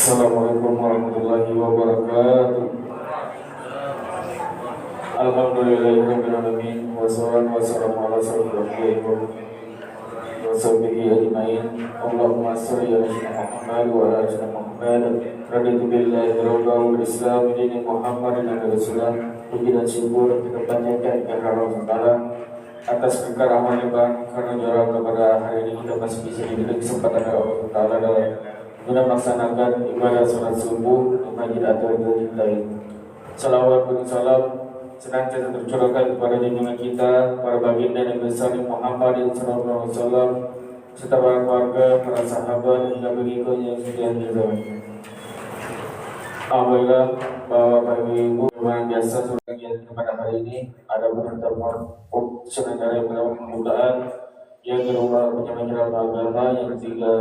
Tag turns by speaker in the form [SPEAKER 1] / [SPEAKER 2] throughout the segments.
[SPEAKER 1] Assalamualaikum warahmatullahi wabarakatuh. Alhamdulillahirabbil alamin wassalatu wassalamu ala asyrofil anbiya'i wa sahbihi ajmain. Allahumma shalli ala sayyidina Muhammad wa ala ali sayyidina Muhammad. Raditu billahi rabban wa bil islam dini Muhammadin rasulullah. Puji dan syukur kita panjatkan kepada Allah Taala atas kekaramahan Bang, karena jarak kepada hari ini kita masih bisa diberi kesempatan dari Allah Taala dalam guna melaksanakan ibadah salat subuh di Masjid At-Tauhid kita ini. Salawat dan salam senantiasa tercurahkan kepada junjungan kita, para baginda Nabi besar Muhammad sallallahu alaihi wasallam, serta para keluarga, para sahabat hingga pengikutnya yang setia kita. Alhamdulillah bahwa Ibu luar biasa surga kepada hari ini ada pertemuan sebenarnya yang dalam pembukaan, yang kedua penyampaian agama, yang ketiga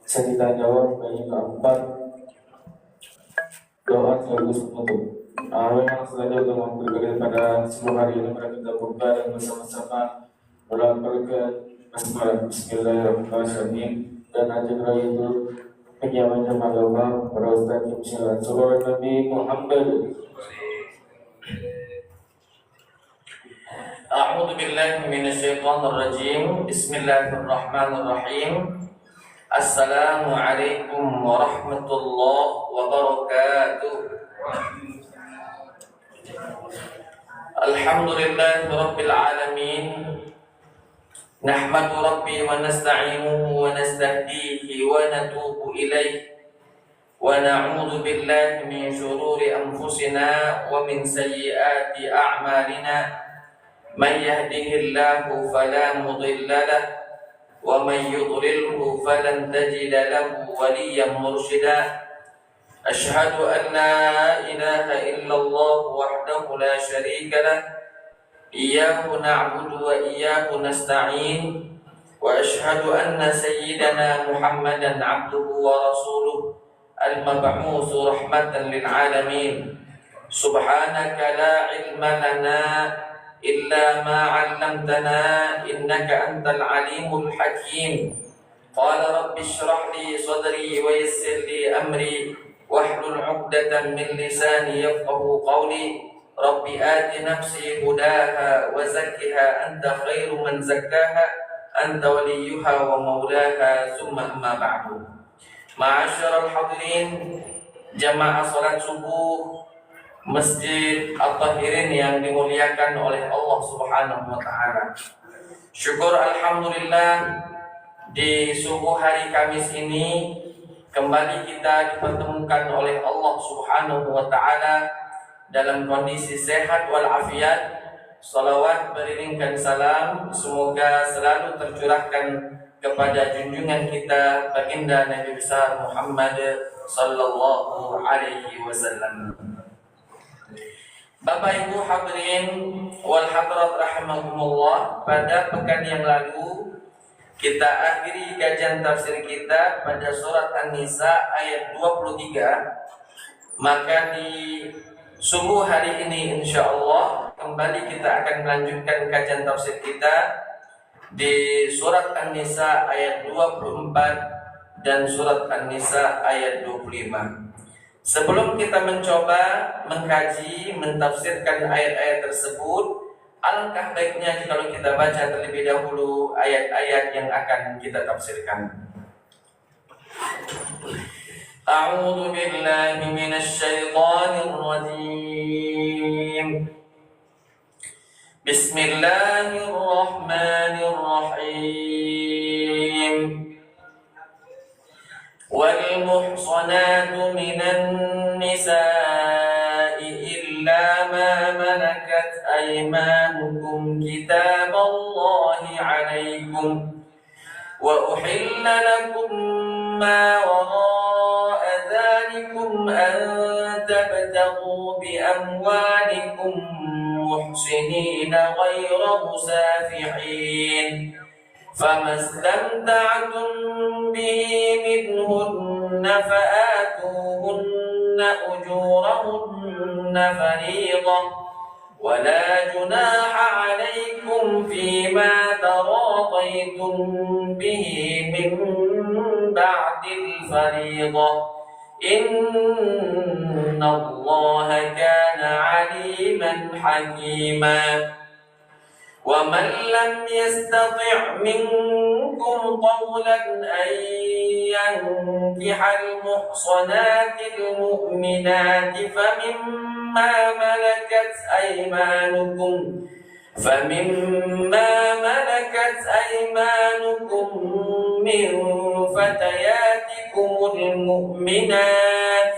[SPEAKER 1] saya kita jawab, yang keempat doa sekaligus penutup. Memang sengaja untuk memberikan pada sebuah hari ini pada kita buka dan bersama-sama melakukan basmalah Bismillahirrahmanirrahim dan ajaran itu penyampaian agama para ustaz Bismillah Sallallahu Nabi Muhammad.
[SPEAKER 2] A'udzu billahi minasyaitonir rajim. Bismillahirrahmanirrahim. Assalamualaikum warahmatullahi wabarakatuh. Alhamdulillahi rabbil alamin. Nahmadu rabbi wa nasta'inuhu wa nastahdihi wa natubu ilayh. Wa na'udzu billahi min shururi anfusina wa min sayyiati a'malina. Man yahdihillahu fala mudilla lahu wa man yudlilhu falan tajida lahu waliyyan murshida. Ashhadu an la ilaha illallah wahdahu la syarika lah. Iyyahu na'budu wa iyyahu nasta'in. Wa ashhadu anna sayyidana Muhammadan 'abduhu wa rasuluh al-mab'uutsu rahmatan lil 'alamin. Subhanaka la ilma lana illa ma 'allamtana innaka antal alimul hakim. Qala rabbi shrah li sadri wa yassir li amri wahlul 'uqdatam min lisani yafqahu qawli. Rabbi ati nafsi hudaha wa zakkiha anta khairu man zakkaha anta waliyuha wa maulaha summa amma ba'du. Ma'asyiral hadirin jamaah salat subuh Masjid At-Tahirin yang dimuliakan oleh Allah Subhanahu wa taala. Syukur alhamdulillah di subuh hari Kamis ini kembali kita dipertemukan oleh Allah Subhanahu wa taala dalam kondisi sehat walafiat. Salawat beriringkan salam semoga selalu tercurahkan kepada junjungan kita baginda Nabi besar Muhammad sallallahu alaihi wasallam. Bapak Ibu hadirin wal hadirat rahimakumullah, pada pekan yang lalu kita akhiri kajian tafsir kita pada surat An-Nisa ayat 23. Maka di subuh hari ini insyaallah kembali kita akan melanjutkan kajian tafsir kita di surat An-Nisa ayat 24 dan surat An-Nisa ayat 25. Sebelum kita mencoba mengkaji, mentafsirkan ayat-ayat tersebut, alangkah baiknya kalau kita baca terlebih dahulu ayat-ayat yang akan kita tafsirkan. A'udzu billahi minasy syaithanir rajim. Bismillahirrahmanirrahim. والمحصنات من النساء إلا ما ملكت أيمانكم كتاب الله عليكم وأحل لكم ما وراء ذلكم أن تبتغوا بأموالكم محسنين غير مسافحين فما استمتعتم به منهن فآتوهن أجورهن فريضة ولا جناح عليكم فيما تراضيتم به من بعد الفريضة إن الله كان عليما حكيما ومن لم يستطع منكم قولا أن ينكح المحصنات المؤمنات فمما ملكت أيمانكم من فتياتكم المؤمنات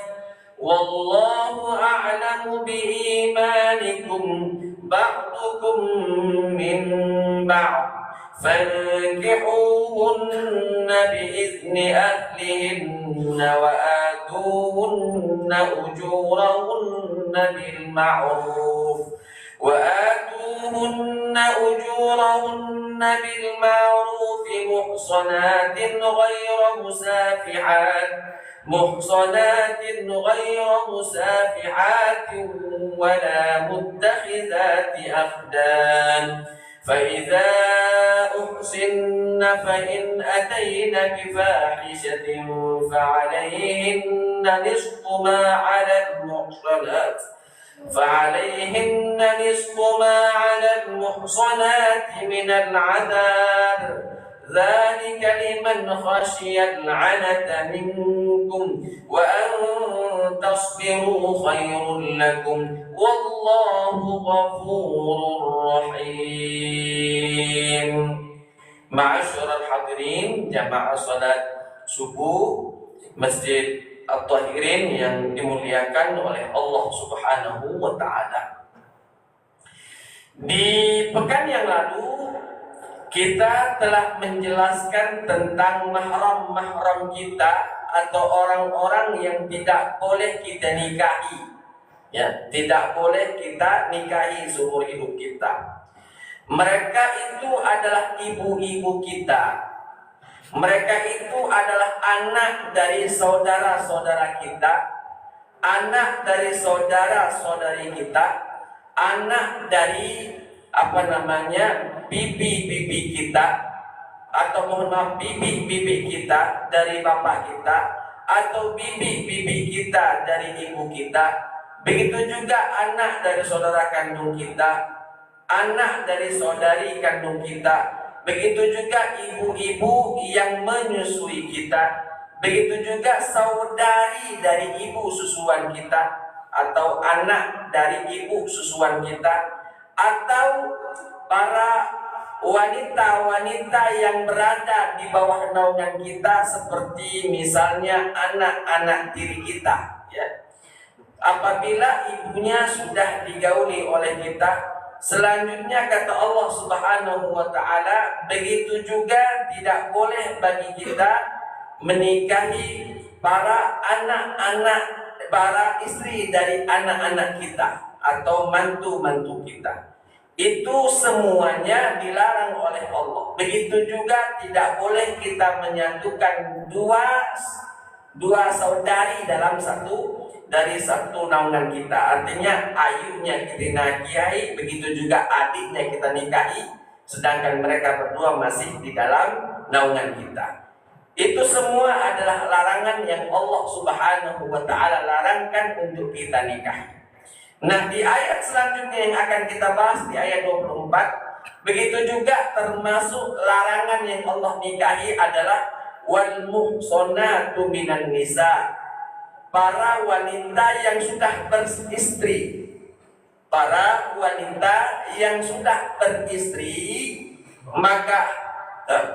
[SPEAKER 2] والله أعلم بإيمانكم بعضكم من بعض فانكحوهن بإذن أهلهن وآتوهن أجورهن بالمعروف محصنات غير مسافحات ولا متخذات أخدان فإذا أحصن فإن أتين بفاحشة فعليهن نصف ما على المحصنات من العذاب ذلك لمن خشي العنة منكم وأن تصبروا خير لكم والله غفور رحيم. Ma'asyiral hadirin jamaah salat subuh Masjid At-Tahirin yang dimuliakan oleh Allah Subhanahu wa taala. Di pekan yang lalu kita telah menjelaskan tentang mahram-mahram kita atau orang-orang yang tidak boleh kita nikahi. Ya, tidak boleh kita nikahi seumur hidup kita. Mereka itu adalah ibu-ibu kita. Mereka itu adalah anak dari saudara-saudara kita, anak dari saudara-saudari kita, anak dari bibi-bibi kita, atau bibi-bibi kita dari bapak kita, atau bibi-bibi kita dari ibu kita. Begitu juga anak dari saudara kandung kita, anak dari saudari kandung kita. Begitu juga ibu-ibu yang menyusui kita. Begitu juga saudari dari ibu susuan kita, atau anak dari ibu susuan kita, atau para wanita-wanita yang berada di bawah naungan kita, seperti misalnya anak-anak tiri kita, ya. Apabila ibunya sudah digauli oleh kita, selanjutnya kata Allah Subhanahu wa taala, begitu juga tidak boleh bagi kita menikahi para istri dari anak-anak kita atau mantu-mantu kita. Itu semuanya dilarang oleh Allah. Begitu juga tidak boleh kita menyatukan dua saudari dari satu naungan kita. Artinya ayunya kita nikahi, begitu juga adiknya kita nikahi, sedangkan mereka berdua masih di dalam naungan kita. Itu semua adalah larangan yang Allah Subhanahu wa Ta'ala larangkan untuk kita nikahi. Nah, di ayat selanjutnya yang akan kita bahas di ayat 24, begitu juga termasuk larangan yang Allah nikahi adalah wal muhsanatu minan nisa, para wanita yang sudah beristri. Para wanita yang sudah beristri, maka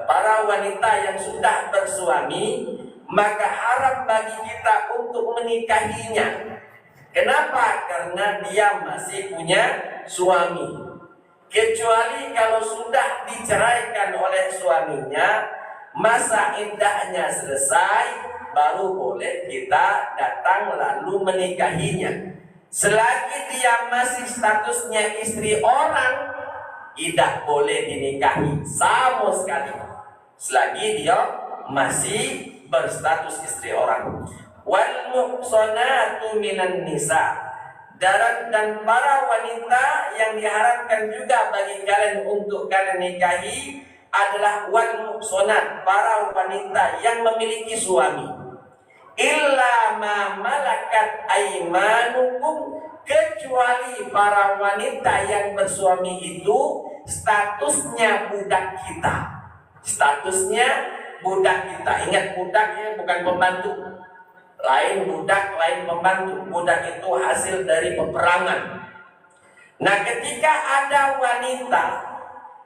[SPEAKER 2] para wanita yang sudah bersuami, maka haram bagi kita untuk menikahinya. Kenapa? Karena dia masih punya suami. Kecuali kalau sudah diceraikan oleh suaminya, masa iddahnya selesai, baru boleh kita datang lalu menikahinya. Selagi dia masih statusnya istri orang, tidak boleh dinikahi sama sekali selagi dia masih berstatus istri orang. Wal muhsanatu minan nisa, dan para wanita yang diharapkan juga bagi kalian untuk kalian nikahi adalah wal muhsanat, para wanita yang memiliki suami. Illa ma malakat aimanukum, kecuali para wanita yang bersuami itu statusnya budak kita. Statusnya budak kita. Ingat, budaknya bukan pembantu. Lain budak, lain pembantu. Budak itu hasil dari peperangan. Nah, ketika ada wanita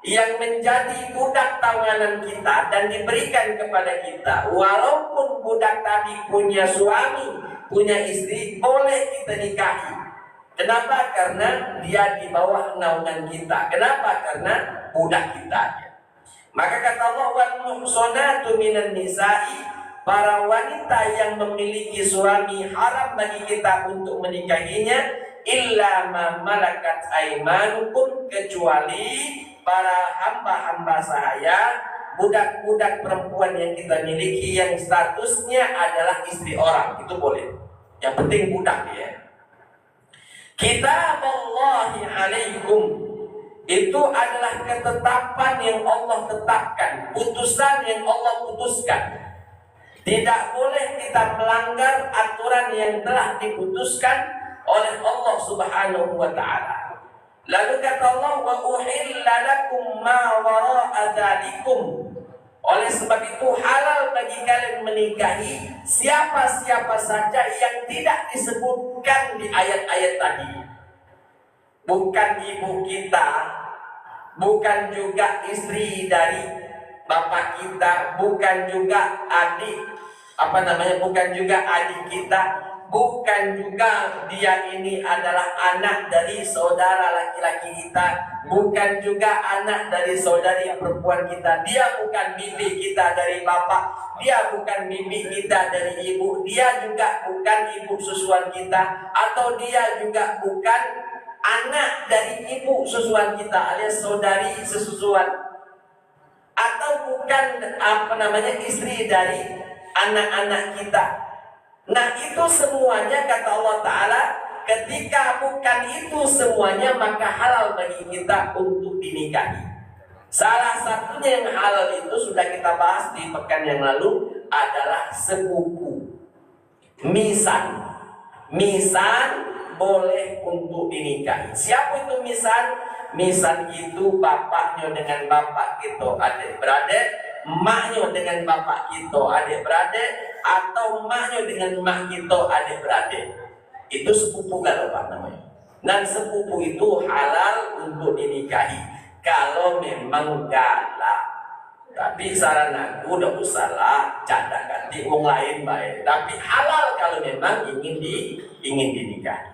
[SPEAKER 2] yang menjadi budak tawanan kita dan diberikan kepada kita, walaupun budak tadi punya suami, punya istri, boleh kita nikahi. Kenapa? Karena dia di bawah naungan kita. Kenapa? Karena budak kita. Maka kata Allah, wal muhsanatu minan nisa'i, para wanita yang memiliki suami haram bagi kita untuk menikahinya, illa ma malakat aimanukum, kecuali para hamba-hamba saya, budak-budak perempuan yang kita miliki yang statusnya adalah istri orang, itu boleh. Yang penting budak dia. Kitaballahi alaikum, itu adalah ketetapan yang Allah tetapkan, putusan yang Allah putuskan. Tidak boleh kita melanggar aturan yang telah diputuskan oleh Allah Subhanahu wa Ta'ala. Lalu kata Allah, wa uhilla lakum ma wara'a dzalikum, oleh sebab itu halal bagi kalian menikahi siapa-siapa saja yang tidak disebutkan di ayat-ayat tadi. Bukan ibu kita, bukan juga istri dari bapak kita, bukan juga adik, bukan juga adik kita, bukan juga dia ini adalah anak dari saudara laki-laki kita, bukan juga anak dari saudari perempuan kita, dia bukan bibi kita dari bapak, dia bukan bibi kita dari ibu, dia juga bukan ibu susuan kita, atau dia juga bukan anak dari ibu susuan kita alias saudari sesusuan, atau bukan istri dari anak-anak kita. Nah, itu semuanya kata Allah Ta'ala, ketika bukan itu semuanya, maka halal bagi kita untuk dinikahi. Salah satunya yang halal itu sudah kita bahas di pekan yang lalu adalah sepupu. Misan boleh untuk dinikahi. Siapa itu misan? Misan itu bapaknya dengan bapak kita adik-beradik, emaknya dengan bapak kita adik-beradik, atau emaknya dengan emak kita adik-beradik. Itu sepupu kalau Pak namanya. Dan sepupu itu halal untuk dinikahi kalau memang galak. Tapi saran aku udah usahlah cadak ganti wong lain baik. Tapi halal kalau memang ingin dinikahi.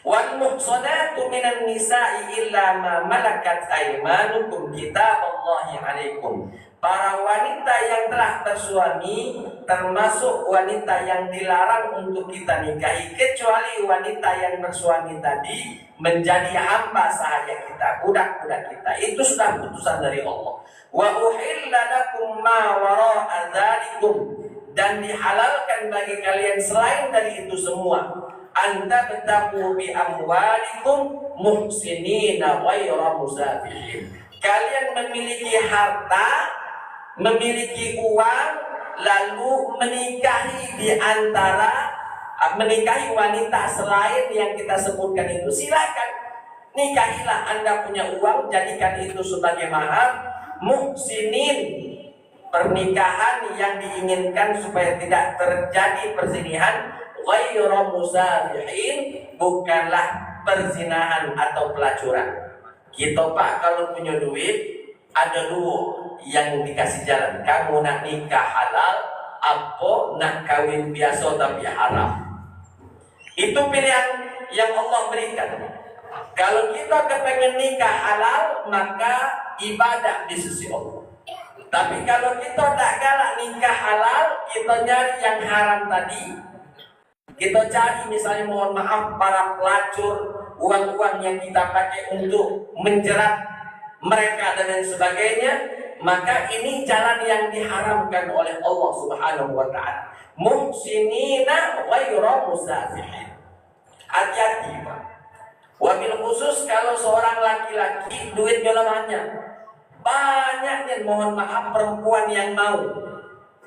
[SPEAKER 2] Wal muhsanatu minan nisa'i illa ma malakat aymanukum kitaballahi alaikum. Para wanita yang telah bersuami termasuk wanita yang dilarang untuk kita nikahi, kecuali wanita yang bersuami tadi menjadi hamba sahaya kita, budak-budak kita. Itu sudah putusan dari Allah. Wa uhilla lakum ma wara'a dzalikum, dan dihalalkan bagi kalian selain dari itu semua, anta betaku bi amwalikum muhsinina ghayra musafihin. Kalian memiliki harta
[SPEAKER 3] memiliki uang lalu menikahi wanita selain yang kita sebutkan itu, silakan nikahilah. Anda punya uang, jadikan itu sebagai mahar. Muhsinin, pernikahan yang diinginkan supaya tidak terjadi perzinahan. Ghairu musafihin, bukanlah perzinahan atau pelacuran. Kita Pak kalau punya duit, ada dua yang dikasih jalan. Kamu nak nikah halal, apa nak kawin biasa tapi haram. Itu pilihan yang Allah berikan. Kalau kita kepengen nikah halal, maka ibadah di sisi Allah. Tapi kalau kita tak galak nikah halal, kita nyari yang haram tadi. Kita cari misalnya, mohon maaf, para pelacur, uang-uang yang kita pakai untuk menjerat mereka dan lain sebagainya, maka ini jalan yang diharamkan oleh Allah Subhanahu wa ta'ala. Muhsinina ghairu musafihin. Hati-hati Pak. Wabil khusus kalau seorang laki-laki duit banyak, banyaknya mohon maaf perempuan yang mau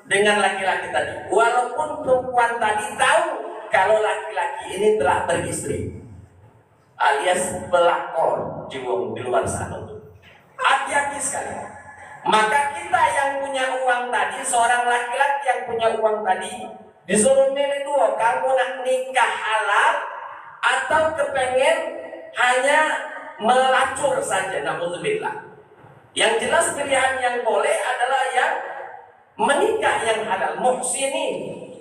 [SPEAKER 3] dengan laki-laki tadi, walaupun perempuan tadi tahu kalau laki-laki ini telah beristri alias pelakor di luar sana tuh. Hati-hati sekali. Maka kita yang punya uang tadi, seorang laki-laki yang punya uang tadi, disuruh milih dua, kamu nak nikah halal atau kepengen hanya melacur saja. Na'udzubillah. Yang jelas pilihan yang boleh adalah yang menikah yang halal. Muhsinin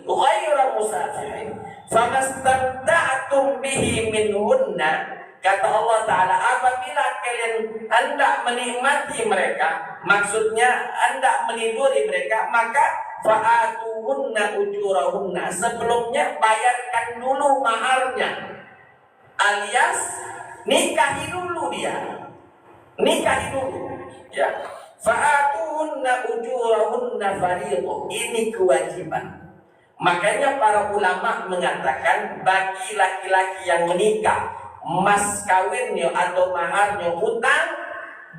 [SPEAKER 3] ghairu musafihin, famastamta'tum bihi minhunna. Kata Allah Ta'ala, apabila kalian hendak menikmati mereka, maksudnya hendak meniduri mereka, maka fa'atuhunna ujurahunna, sebelumnya bayarkan dulu maharnya, alias nikahi dulu dia, nikahi dulu ya. Fa'atuhunna ujurahunna fariidhah, ini kewajiban. Makanya para ulama mengatakan bagi laki-laki yang menikah, mas kawinnya atau maharnya hutang,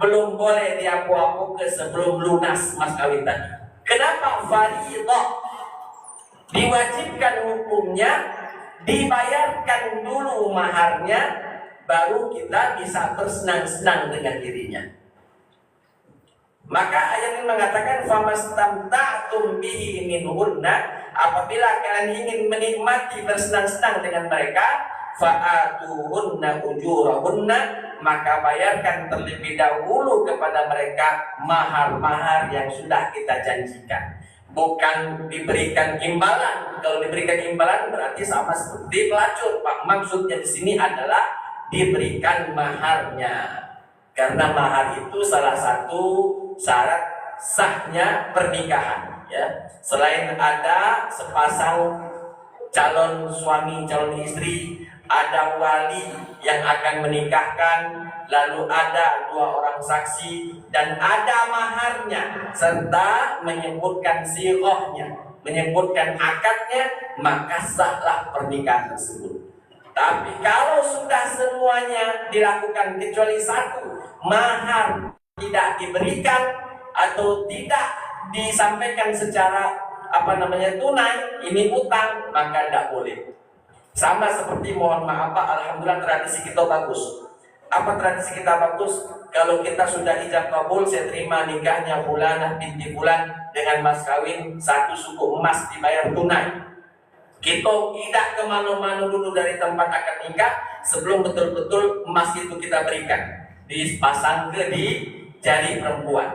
[SPEAKER 3] belum boleh diaku-aku sebelum lunas mas kawin tadi. Kenapa? Fariidhah, diwajibkan hukumnya, dibayarkan dulu maharnya, baru kita bisa bersenang-senang dengan dirinya. Maka ayat ini mengatakan famastamta'tum bihi minhunna, apabila kalian ingin menikmati bersenang-senang dengan mereka, fa'atuhunna ujurahunna, maka bayarkan terlebih dahulu kepada mereka mahar-mahar yang sudah kita janjikan. Bukan diberikan imbalan. Kalau diberikan imbalan berarti sama seperti pelacur Pak. Maksudnya di sini adalah diberikan maharnya. Karena mahar itu salah satu syarat sahnya pernikahan ya. Selain ada sepasang calon suami calon istri, ada wali yang akan menikahkan, lalu ada 2 orang saksi, dan ada maharnya serta menyebutkan sighahnya, menyebutkan akadnya, maka sahlah pernikahan tersebut. Tapi kalau sudah semuanya dilakukan kecuali satu, mahar tidak diberikan atau tidak disampaikan secara tunai, ini utang, maka tidak boleh. Sama seperti, mohon maaf Pak, alhamdulillah tradisi kita bagus. Apa tradisi kita bagus? Kalau kita sudah ijab kabul, saya terima nikahnya Fulanah binti Fulan dengan mas kawin 1 suku emas dibayar tunai. Kita tidak kemana-mana dulu dari tempat akad nikah sebelum betul-betul emas itu kita berikan, dipasang di jari perempuan.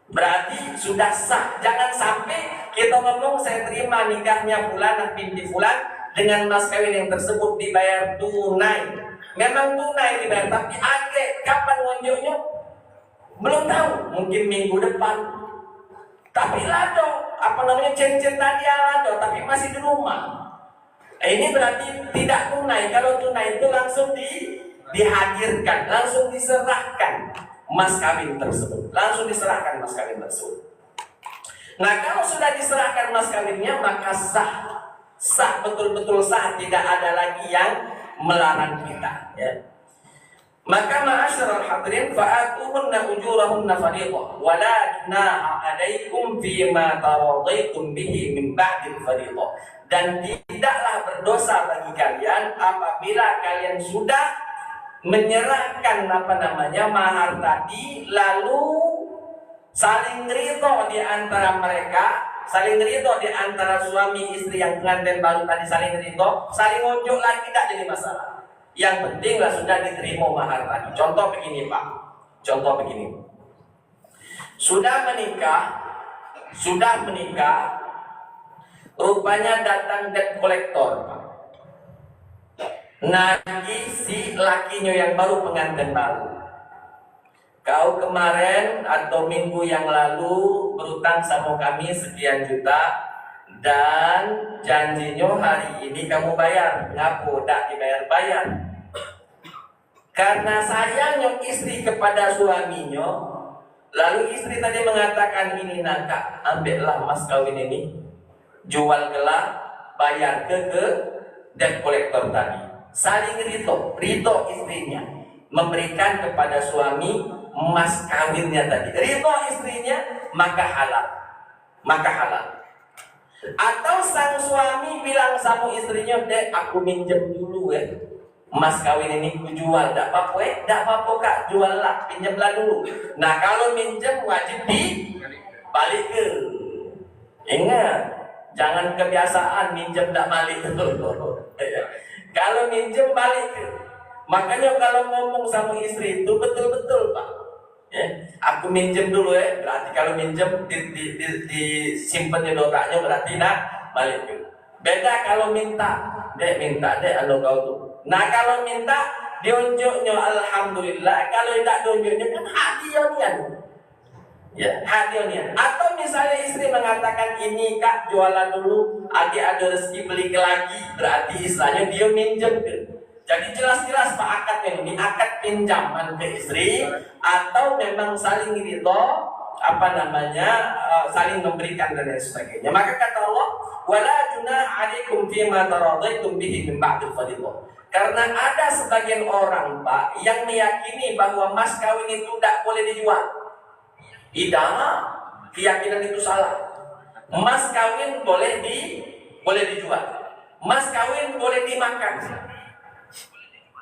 [SPEAKER 3] Berarti sudah sah. Jangan sampai kita ngomong saya terima nikahnya Fulanah binti Fulan dengan mas kawin yang tersebut dibayar tunai. Memang tunai dibayar, tapi akhir kapan ngonjoknya belum tahu, mungkin minggu depan. Tapi lado, cincin tadi lado, tapi masih di rumah. Ini berarti tidak tunai. Kalau tunai itu langsung dihadirkan, langsung diserahkan mas kawin tersebut, langsung diserahkan mas kawin tersebut. Nah, kalau sudah diserahkan mas kawinnya, maka sah, betul-betul sah, tidak ada lagi yang melarang kita ya. Maka ma'asyiral hadirin fa'atuhunna ujurahunna fariidhah wa la junaha 'alaikum fima taradaitum bihi min ba'dil fariidhah. Dan tidaklah berdosa bagi kalian apabila kalian sudah menyerahkan mahar tadi lalu saling ridho di antara mereka, saling ridho di antara suami istri yang pengantin baru tadi saling ridho, saling unjuk lagi tidak jadi masalah. Yang pentinglah sudah diterima mahar tadi. Contoh begini Pak, contoh begini. Sudah menikah, rupanya datang debt collector, nagih si lakinya yang baru pengantin baru. Kau kemarin atau minggu yang lalu berutang sama kami sekian juta dan janjinya hari ini kamu bayar. Ngapu tak dibayar-bayar? Karena sayangnya istri kepada suaminya, lalu istri tadi mengatakan, ini nak, ambillah mas kawin ini, jual gelar, bayar ke debt collector tadi. Saling rito istrinya memberikan kepada suami mas kawinnya tadi. Rito istrinya maka halal. Atau sang suami bilang sama istrinya, dek aku minjem dulu ya, mas kawin ini ku jual, tak apa-apa kak, jual lah, pinjamlah dulu. Nah kalau minjem wajib dibalik ke. Ingat, jangan kebiasaan minjem tak balik dulu. Kalau minjem balik ke. Makanya kalau ngomong sama istri itu betul-betul Pak. Ya, aku minjem dulu ya, berarti kalau minjem disimpan di otaknya berarti nak balik ke. Beda kalau minta dek anu kau tuh. Nah kalau minta diunjuknya alhamdulillah, kalau tidak diunjuknya kan hadiahnya. Ya, hadiahnya. Atau misalnya istri mengatakan ini kak jualan dulu, adik ada rezeki beli lagi, berarti istilahnya dia minjem ke. Jadi jelas-jelas Pak akadnya ini akad pinjaman ke istri atau memang saling ridho saling memberikan dan lain sebagainya. Maka kata Allah, wala junaha 'alaikum fima taradaitum bihi min ba'dil fariidhah. Karena ada sebagian orang Pak yang meyakini bahwa mas kawin itu tidak boleh dijual. Tidak, keyakinan itu salah. Mas kawin boleh dijual. Mas kawin boleh dimakan.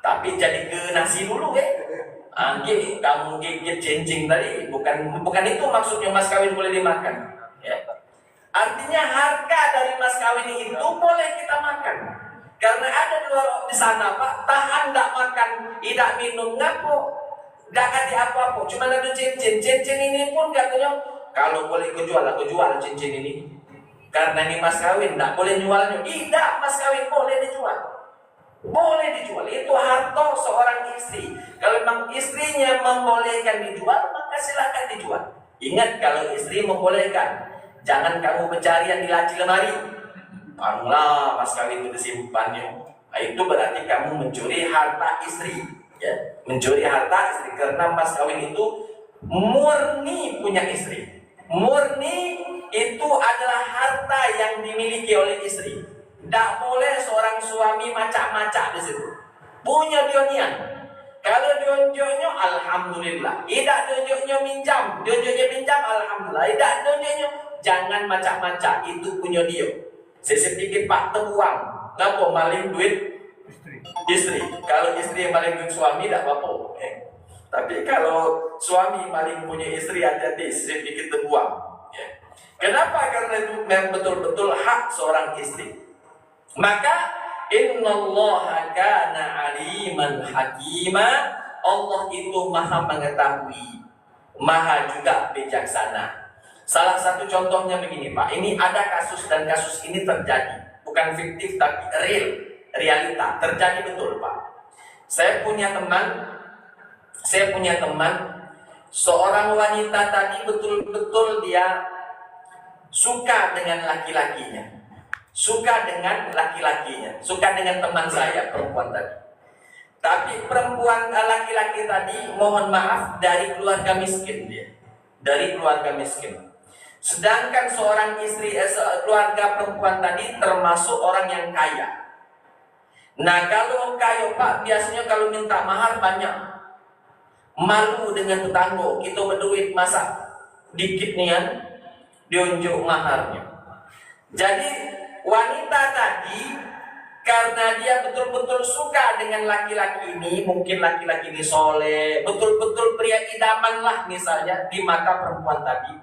[SPEAKER 3] Tapi jadi ke nasi dulu ya. Kamu gigit cincin tadi bukan itu maksudnya mas kawin boleh dimakan. Ya. Artinya harga dari mas kawin itu boleh kita makan. Karena ada di sana Pak, tahan tidak makan, tidak minum, ngapo, tidak kasih apa-apa, cuma ada cincin ini pun katanya kalau boleh aku jual cincin ini. Karena ini mas kawin, tidak boleh jualnya. Tidak, mas kawin boleh dijual. Boleh dijual, itu harta seorang istri. Kalau memang istrinya membolehkan dijual, maka silakan dijual. Ingat kalau istri membolehkan, jangan kamu pencarian di laci lemari. Taruhlah mas kawin itu disimpannya. Nah, itu berarti kamu mencuri harta istri, ya, mencuri harta istri. Karena mas kawin itu murni punya istri. Murni itu adalah harta yang dimiliki oleh istri. Tidak boleh seorang suami macak-macak di situ. Punya dionnya. Kalau dionjoknya, alhamdulillah. Tidak dionjoknya minjam. Dionjoknya minjam, alhamdulillah. Tidak dionjoknya, jangan macak-macak. Itu punya dia. Saya pikir Pak terbuang. Kenapa maling duit istri? Kalau istri yang maling duit suami, tidak apa-apa. Tapi kalau suami maling punya istri, hati-hati. Saya pikir terbuang. Kenapa? Karena itu memang betul-betul hak seorang istri. Maka innallaha kana aliman hakima. Allah itu maha mengetahui, maha juga bijaksana. Salah satu contohnya begini Pak, ini ada kasus dan kasus ini terjadi, bukan fiktif tapi realita, terjadi betul Pak. Saya punya teman, seorang wanita tadi betul-betul dia suka dengan laki-lakinya. Suka dengan teman saya perempuan tadi. Tapi perempuan laki-laki tadi mohon maaf dari keluarga miskin dia. Dari keluarga miskin. Sedangkan seorang istri keluarga perempuan tadi termasuk orang yang kaya. Nah kalau kaya Pak biasanya kalau minta mahar banyak. malu dengan tetangga, kita berduit masa dikit nian diunjuk maharnya. Jadi wanita tadi karena dia betul-betul suka dengan laki-laki ini, mungkin laki-laki ini soleh, betul-betul pria idaman lah misalnya di mata perempuan tadi.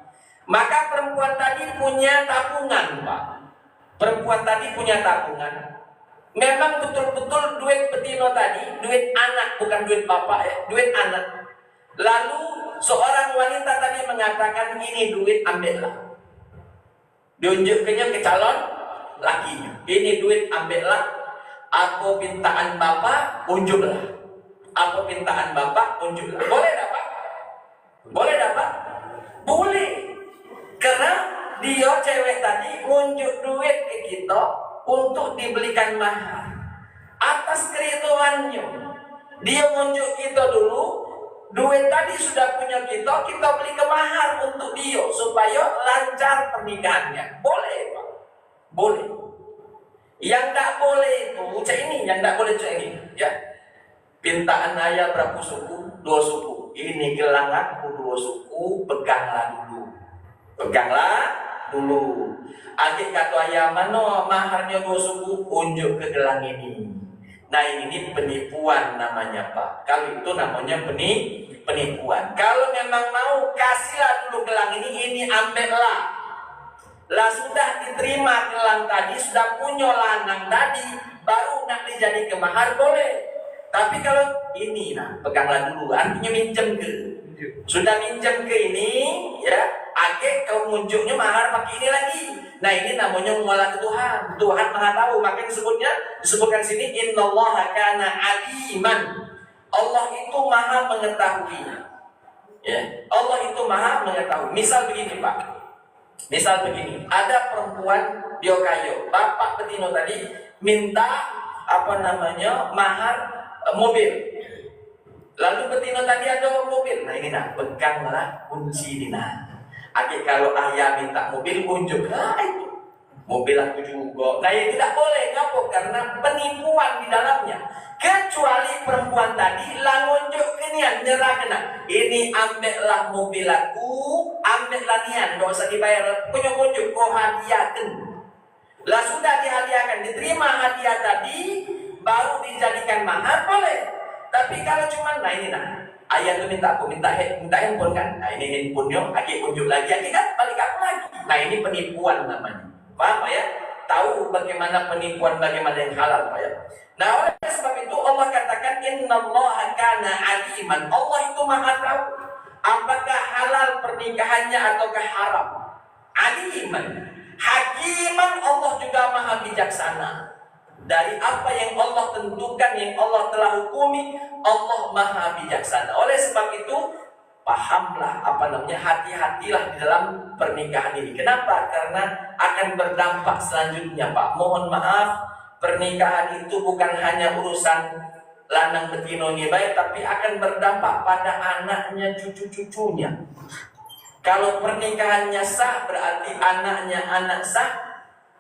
[SPEAKER 3] Maka perempuan tadi punya tabungan, Pak. Perempuan tadi punya tabungan. Memang betul-betul duit betina tadi, duit anak, bukan duit bapak ya, duit anak. Lalu seorang wanita tadi mengatakan, ini duit ambillah. Diunjukkannya ke calon lakinya. Ini duit ambillah. Apa pintaan bapak, unjuklah. Apa pintaan bapak, unjuklah. Boleh dapat? Boleh dapat? Boleh. Karena dia cewek tadi unjuk duit ke kita untuk dibelikan mahar. Atas keriduannya, dia unjuk kita dulu. Duit tadi sudah punya kita beli ke mahar untuk dia supaya lancar pernikahannya. Boleh, Pak. Boleh. Yang tak boleh itu, cak ini, yang tak boleh cak ini, ya. Pintaan ayah berapa suku? 2 suku. Ini gelang aku 2 suku, peganglah dulu. Peganglah dulu. Adik kata ayah, mana maharnya 2 suku? Unjuk ke gelang ini. Nah ini penipuan namanya, Pak. Kalau itu namanya penipuan. Kalau memang mau, kasihlah dulu gelang ini ambillah. Lah sudah diterima gelang tadi, sudah punya lanang tadi, baru nak dijadikan mahar boleh. Tapi kalau ini, nah peganglah dulu, artinya minjem ke. Sudah minjem ke ini, ya, akhir kau munculnya mahar pakai ini lagi. Nah ini namanya mengolah ke Tuhan. Tuhan Maha tahu, makanya disebutkan sini innallaha kana aliman. Allah itu Maha mengetahui. Ya, Allah itu Maha mengetahui. Misal begini, Pak. Misal begini, ada perempuan dia kaya, bapak betina tadi minta mahar mobil. Lalu betina tadi ada mobil. Nah ini nak peganglah kunci ini nah. Adik kalau ayah minta mobil, unjuk lah itu mobil aku juga. Nah ya tidak boleh, ngapa? Karena penipuan di dalamnya. Kecuali perempuan tadi lah ngunjuk kenian, nyerah kena. Ini ambillah mobil aku, ambillah nian, gak usah dibayar. Kunjuk-kunjuk, kau hadiahkan. Lah sudah dihadiahkan, diterima hadiah tadi, baru dijadikan mahar boleh. Tapi kalau cuma, nah ini nah, ayah tuh minta handphone kan. Nah ini handphonenya, adik unjuk lagi, adik kan balik aku lagi. Nah ini penipuan namanya. Paham Pak ya? Tahu bagaimana penipuan, bagaimana yang halal Pak ya? Nah oleh sebab itu Allah katakan innallaha kana aliman. Allah itu Maha tahu apakah halal pernikahannya ataukah haram. Aliman. Hakiman, Allah juga Maha bijaksana. Dari apa yang Allah tentukan, yang Allah telah hukumi, Allah Maha bijaksana. Oleh sebab itu, pahamlah hati-hatilah di dalam pernikahan ini. Kenapa? Karena akan berdampak selanjutnya, Pak. Mohon maaf, pernikahan itu bukan hanya urusan lanang betina ini baik, tapi akan berdampak pada anaknya, cucu-cucunya. Kalau pernikahannya sah, berarti anaknya anak sah,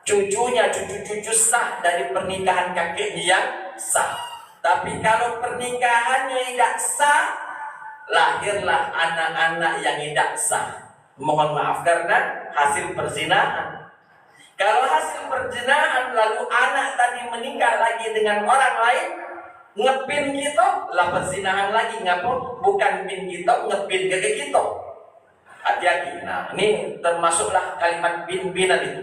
[SPEAKER 3] cucunya cucu-cucu sah dari pernikahan kakeknya yang sah. Tapi kalau pernikahannya tidak sah, lahirlah anak-anak yang tidak sah. Mohon maaf karena hasil perzinahan. Kalau hasil perzinahan lalu anak tadi menikah lagi dengan orang lain, ngepin kita, lah perzinahan lagi. Ngapa? Bukan pin kita, ngepin ke kita. Hati-hati. Nah ini termasuklah kalimat bin-binan itu.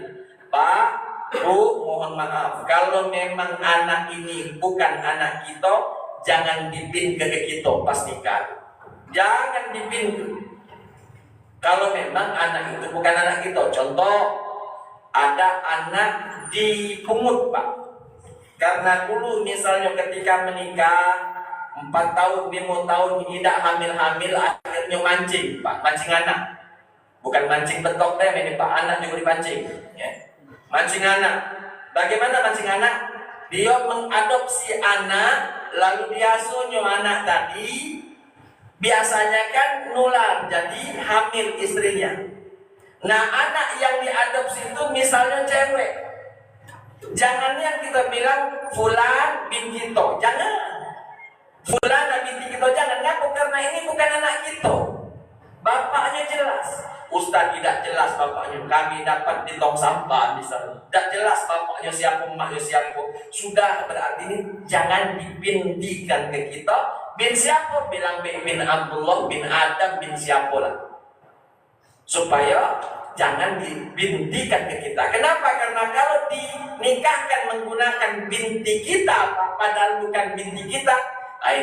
[SPEAKER 3] Pak, Bu, mohon maaf. Kalau memang anak ini bukan anak kita, jangan dipin ke kita, pastikan. Jangan dipin. Kalau memang anak itu bukan anak kita. Contoh, ada anak dipungut, Pak. Karena dulu misalnya ketika menikah 4 tahun, 5 tahun tidak hamil-hamil, akhirnya mancing, Pak. Mancing anak. Bukan mancing betok deh, ini Pak. Anak juga dipancing. Ya. Mancing anak. Bagaimana mancing anak? Dia mengadopsi anak, lalu dia asuhnya anak tadi. Biasanya kan nular, jadi hamil istrinya. Nah anak yang diadopsi itu misalnya cewek. Jangan yang kita bilang fulan bin Gito. Jangan. Fulana binti kita jangan ngaku karena ini bukan anak kita. Bapaknya jelas. Ustaz tidak jelas bapaknya. Kami dapat di tong sampah misalnya. Tidak jelas bapaknya siapa, emaknya siapa. Sudah berarti ini jangan dibintikan ke kita. Bin siapa? Bilang bin Abdullah, bin Adam, bin siapa lah. Supaya jangan dibintikan ke kita. Kenapa? Karena kalau dinikahkan menggunakan binti kita, padahal bukan binti kita,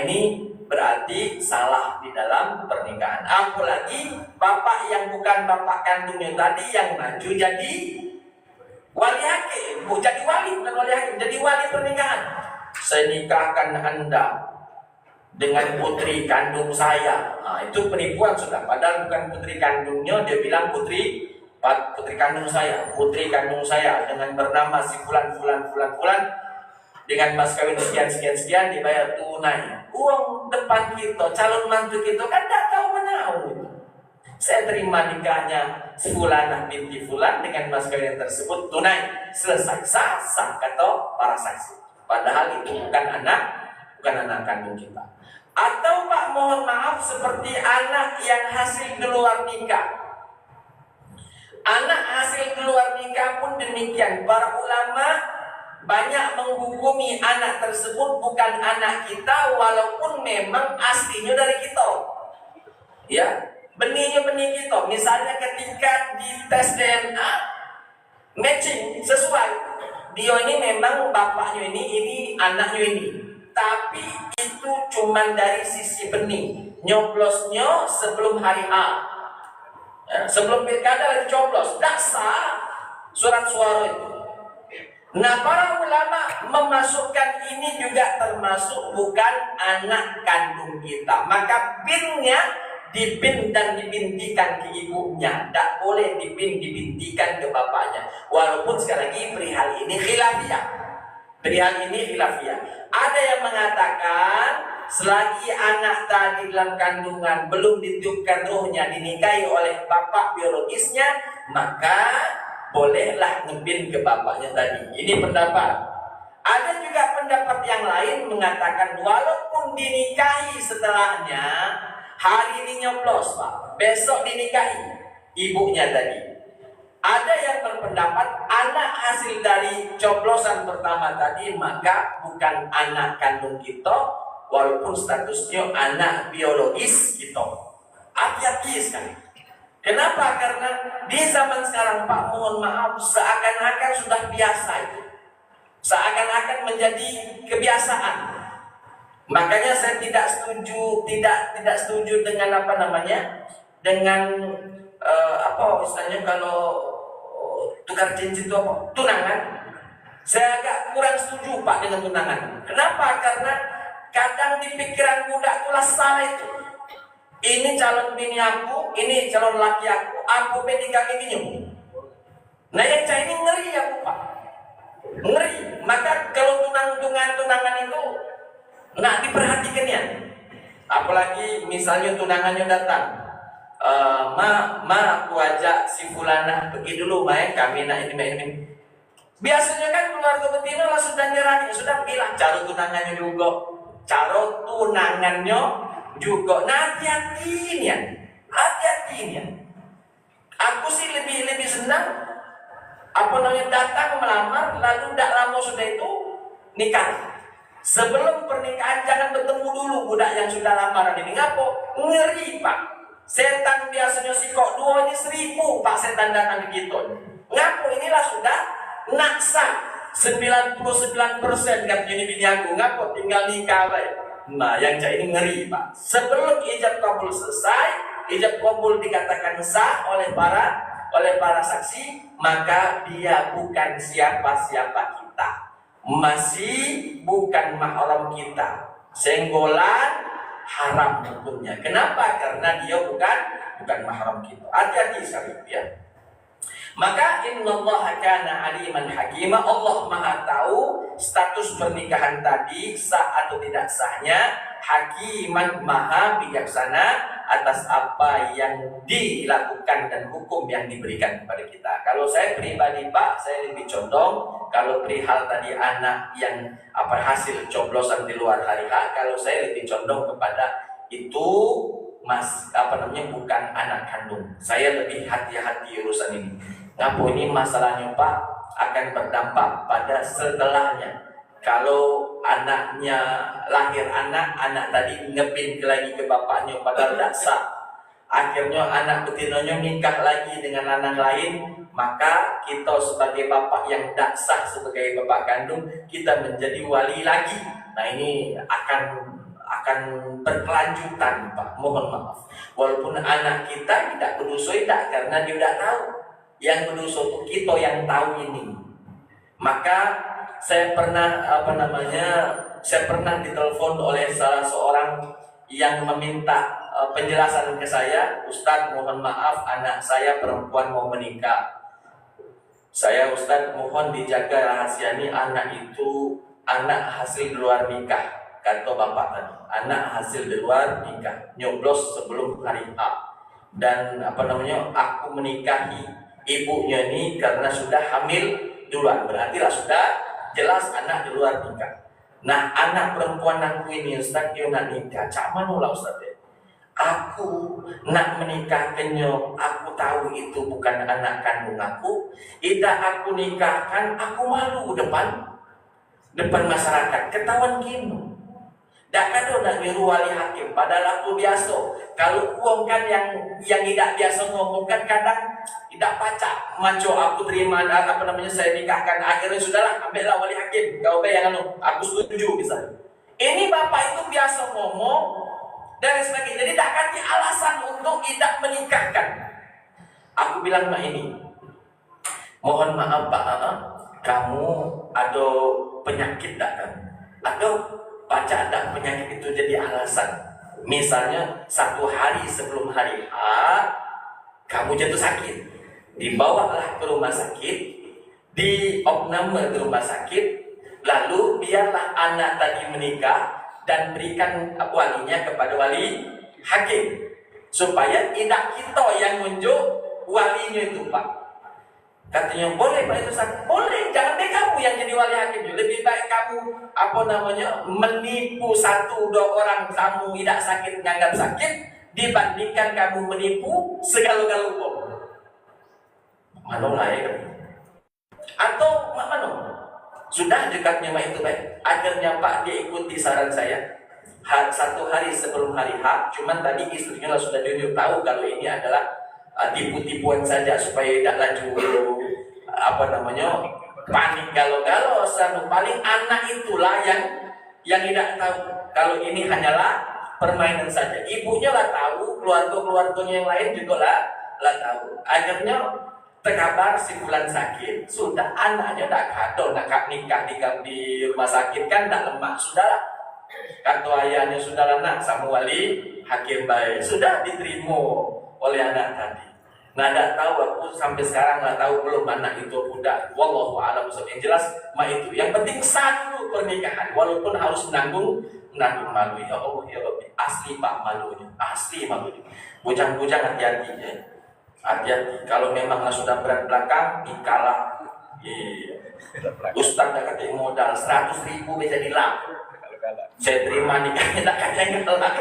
[SPEAKER 3] ini berarti salah di dalam pernikahan. Apalagi bapak yang bukan bapak kandungnya tadi yang maju jadi wali hakim, jadi wali, bukan wali hakim, jadi wali pernikahan. Saya nikahkan Anda dengan putri kandung saya. Nah, itu penipuan sudah. Padahal bukan putri kandungnya, dia bilang putri kandung saya, putri kandung saya dengan bernama si fulan dengan mas kawin sekian dibayar tunai. Uang depan kita, calon mantu kita kan tidak tahu menahu. Saya terima nikahnya Fulanah binti Fulan dengan mas kawin tersebut tunai, selesai, sah kata para saksi. Padahal itu bukan anak kandung kita. Atau Pak, mohon maaf, seperti anak yang hasil di luar nikah. Anak hasil di luar nikah pun demikian. Para ulama banyak menghukumi anak tersebut bukan anak kita, walaupun memang aslinya dari kita. Ya, benihnya benih kita. Misalnya ketika di tes DNA matching sesuai, dia ini memang bapaknya ini anaknya ini. Tapi itu cuma dari sisi benih. Nyoblosnya sebelum hari A. Ya, sebelum pilkada lagi coblos, tidak sah surat suara itu. Nah, para ulama memasukkan ini juga termasuk bukan anak kandung kita. Maka binnya dibin dan dibintikan ke ibunya, tidak boleh dibintikan ke bapaknya. Walaupun sekali lagi perihal ini khilafiyah. Ada yang mengatakan selagi anak tadi dalam kandungan belum ditiupkan ruhnya, dinikahi oleh bapak biologisnya, maka bolehlah ngebin ke bapaknya tadi. Ini pendapat. Ada juga pendapat yang lain mengatakan walaupun dinikahi setelahnya, hari ini nyoblos Pak, besok dinikahi ibunya tadi. Ada yang berpendapat anak hasil dari coblosan pertama tadi maka bukan anak kandung kita, walaupun statusnya anak biologis kita. Hati-hati sekali. Kenapa? Karena di zaman sekarang Pak, mohon maaf, seakan-akan sudah biasa itu. Seakan-akan menjadi kebiasaan. Makanya saya tidak setuju dengan apa namanya? Dengan istilahnya kalau tukar cincin itu apa? Tunangan. Saya agak kurang setuju Pak dengan tunangan. Kenapa? Karena kadang di pikiran budak itulah salah itu. Ini calon bini aku, ini calon laki aku pegang ini. Nah yang saya ini ngeri aku Pak, ngeri. Maka kalau tunangan itu nak diperhatikan ya. Apalagi misalnya tunangannya datang, aku ajak si Fulana pergi dulu main, kami nak ini. Biasanya kan keluarga betina lah sudah nyerah, sudah bilang cara tunangannya juga. Nah hati-hatinya. Aku sih lebih senang datang melamar lalu tidak lama sudah itu nikah. Sebelum pernikahan jangan bertemu dulu budak yang sudah lamaran ini. Ngapo? Ngeri Pak. Setan biasanya sikok 2 ini 1000 Pak setan datang begitu. Ngapo? Inilah sudah naksa 99% katanya ini bini aku. Ngapo? Tinggal nikah baik. Nah, yang saya ini ngeri Pak. Sebelum ijab kabul selesai, ijab kabul dikatakan sah oleh para saksi, maka dia bukan siapa-siapa kita, masih bukan mahram kita. Senggolan haram hukumnya. Kenapa? Karena dia bukan mahram kita. Hati-hati sekali ya. Maka innallaha kana aliman hakima, Allah Maha tahu status pernikahan tadi sah atau tidak sahnya, hakiman maha bijaksana atas apa yang dilakukan dan hukum yang diberikan kepada kita. Kalau saya pribadi Pak, saya lebih condong kalau perihal tadi anak yang hasil coblosan di luar hari H, kalau saya lebih condong kepada itu bukan anak kandung. Saya lebih hati-hati urusan ini. Ngapu ini masalahnya Pak akan berdampak pada setelahnya. Kalau anaknya lahir anak tadi ngepin lagi ke bapaknya padahal tidak sah, akhirnya anak betinanya nikah lagi dengan anak lain, maka kita sebagai bapak yang tidak sah sebagai bapak kandung, kita menjadi wali lagi. Nah ini akan berkelanjutan Pak, mohon maaf. Walaupun anak kita tidak berdosa, tidak, karena dia tidak tahu. Yang berdosa itu kita yang tahu ini. Maka saya pernah ditelepon oleh salah seorang yang meminta penjelasan ke saya, Ustadz mohon maaf anak saya perempuan mau menikah. Saya Ustadz mohon dijaga rahasia ini, anak itu anak hasil di luar nikah, kata bapak tadi, anak hasil di luar nikah, nyoblos sebelum hari H. Dan aku menikahi ibunya ini karena sudah hamil duluan, berarti lah sudah jelas anak di luar nikah. Nah anak perempuan aku ini Ustaz, dia nak nikah, cak mana lah Ustaz ya? Aku nak menikahkannya, aku tahu itu bukan anak kandung aku. Tidak aku nikahkan, aku malu depan masyarakat, ketahuan kini. Tak ada nak biru wali hakim, padahal aku biasa. Kalau uang kan yang tidak biasa ngomong kan kadang tidak pacak. Maco aku terima saya nikahkan, akhirnya sudahlah ambillah wali hakim. Kau yang aku setuju misalnya. Ini bapak itu biasa ngomong dan sebagainya. Jadi tak kasih alasan untuk tidak menikahkan. Aku bilang Mak ini, mohon maaf Pak, kamu ada penyakit tak kan? Atau baca ada penyakit itu jadi alasan. Misalnya 1 hari sebelum hari H kamu jatuh sakit, dibawalah ke rumah sakit, diopname ke rumah sakit, lalu biarlah anak tadi menikah dan berikan walinya kepada wali hakim, supaya tidak kita yang nunjuk walinya itu Pak. Katanya boleh Pak itu sakit, boleh, jangan deh kamu yang jadi wali hakim. Lebih baik kamu menipu 1-2 orang kamu tidak sakit menganggap sakit, dibandingkan kamu menipu segala-gala uang. Mana lah ya? Atau mana? Sudah dekatnya Mak itu baik. Akhirnya Pak dia ikuti saran saya. 1 hari sebelum hari H, cuman tadi istrinya sudah tunjuk tahu kalau ini adalah tipu-tipuan saja supaya tidak laju panik galau-galau. Paling anak itulah yang tidak tahu kalau ini hanyalah permainan saja. Ibunya lah tahu, keluarganya yang lain juga lah tahu. Akhirnya terkabar si bulan sakit, sudah anaknya tak kado, nak nikah di rumah sakit kan tak lemak, sudahlah. Kata ayahnya sudahlah nak sama wali hakim baik, sudah diterima oleh anak tadi. Nah, tak tahu aku sampai sekarang nggak tahu belum anak itu udah. Wallahu a'lam bishawab. Yang jelas Mak itu. Yang penting satu pernikahan, walaupun harus menanggung malu. Ya Allah ya Rabbi, asli Pak malunya, asli malunya. Bujang-bujang hati-hati ya. Hati-hati. Kalau memang sudah berat belakang, nikahlah. Ustaz dah kata modal 100.000 bisa dilang. Saya terima nikahnya tak kata galak.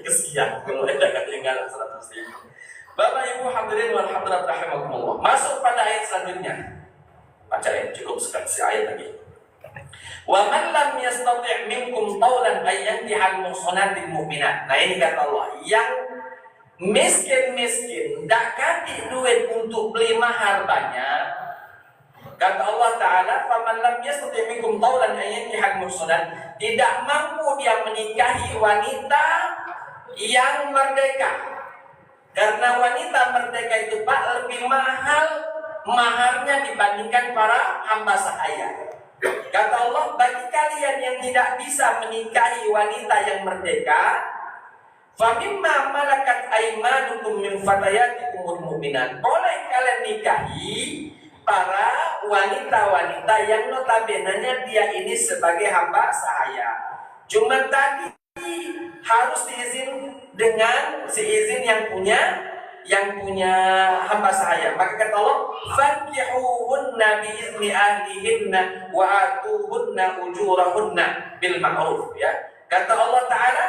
[SPEAKER 3] Kesian kalau ada kata galak 100.000. Bapak Ibu hadirin wal hadirat rahimakumullah. Masuk pada ayat selanjutnya. Baca ayat cukup sekali ayat lagi. Wa man lam yastati' minkum tawlan ay yankihal muhsanatil mu'minat. Nah ini kata Allah, yang miskin tak kasih duit untuk beli mahar banyak. Kata Allah Ta'ala, faman lam yastati' minkum tawlan ay yankihal muhsanat, tidak mampu dia menikahi wanita yang merdeka. Karena wanita merdeka itu Pak lebih mahal maharnya dibandingkan para hamba sahaya. Kata Allah, bagi kalian yang tidak bisa menikahi wanita yang merdeka, famimma malakat aymanukum min fatayatikumul mu'minat, boleh kalian nikahi para wanita-wanita yang notabene dia ini sebagai hamba sahaya. Cuma tadi harus diizinkan dengan seizin yang punya hamba sahaya. Maka kata Allah, fankihuhunna biizni ahlihinna wa atuhunna ujurahunna bil ma'ruf, ya. Kata Allah Ta'ala,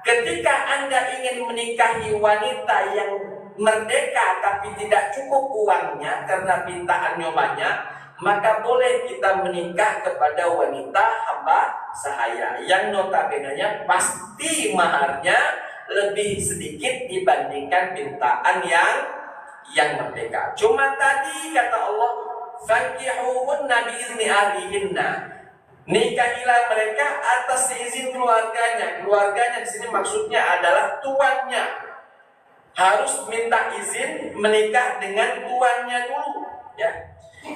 [SPEAKER 3] ketika Anda ingin menikahi wanita yang merdeka tapi tidak cukup uangnya karena pintaannya banyak, maka boleh kita menikah kepada wanita hamba sahaya yang notabene-nya pasti maharnya lebih sedikit dibandingkan pintaan yang merdeka. Cuma tadi kata Allah, fankihuhunna biizni ahlihinna, nikahilah mereka atas seizin keluarganya. Keluarganya di sini maksudnya adalah tuannya. Harus minta izin menikah dengan tuannya dulu, ya.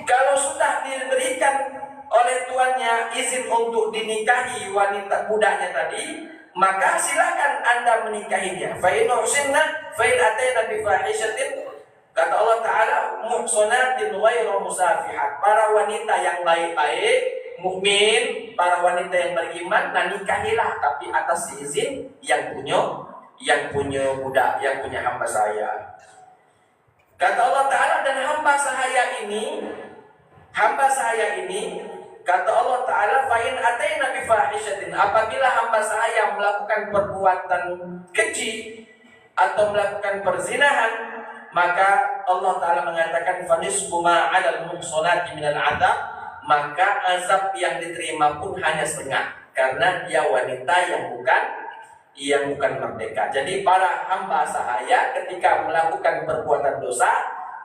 [SPEAKER 3] Kalau sudah diberikan oleh tuannya izin untuk dinikahi wanita budaknya tadi, maka silakan Anda menikahinya. Fa in uhsinna fa in atayna bi fahishatin, kata Allah Ta'ala, muhsanatin ghairu musafihat. Para wanita yang baik-baik, mukmin, para wanita yang beriman, nah nikahilah tapi atas izin yang punya budak, yang punya hamba sahaya. Kata Allah Ta'ala, dan hamba sahaya ini kata Allah Ta'ala, fa'in atayna bifahishatin, apabila hamba sahaya melakukan perbuatan keji atau melakukan perzinahan, maka Allah Ta'ala mengatakan fanisfu ma 'alal muhsanati minal 'adzab, maka azab yang diterima pun hanya setengah, karena dia wanita yang bukan merdeka. Jadi para hamba sahaya ketika melakukan perbuatan dosa,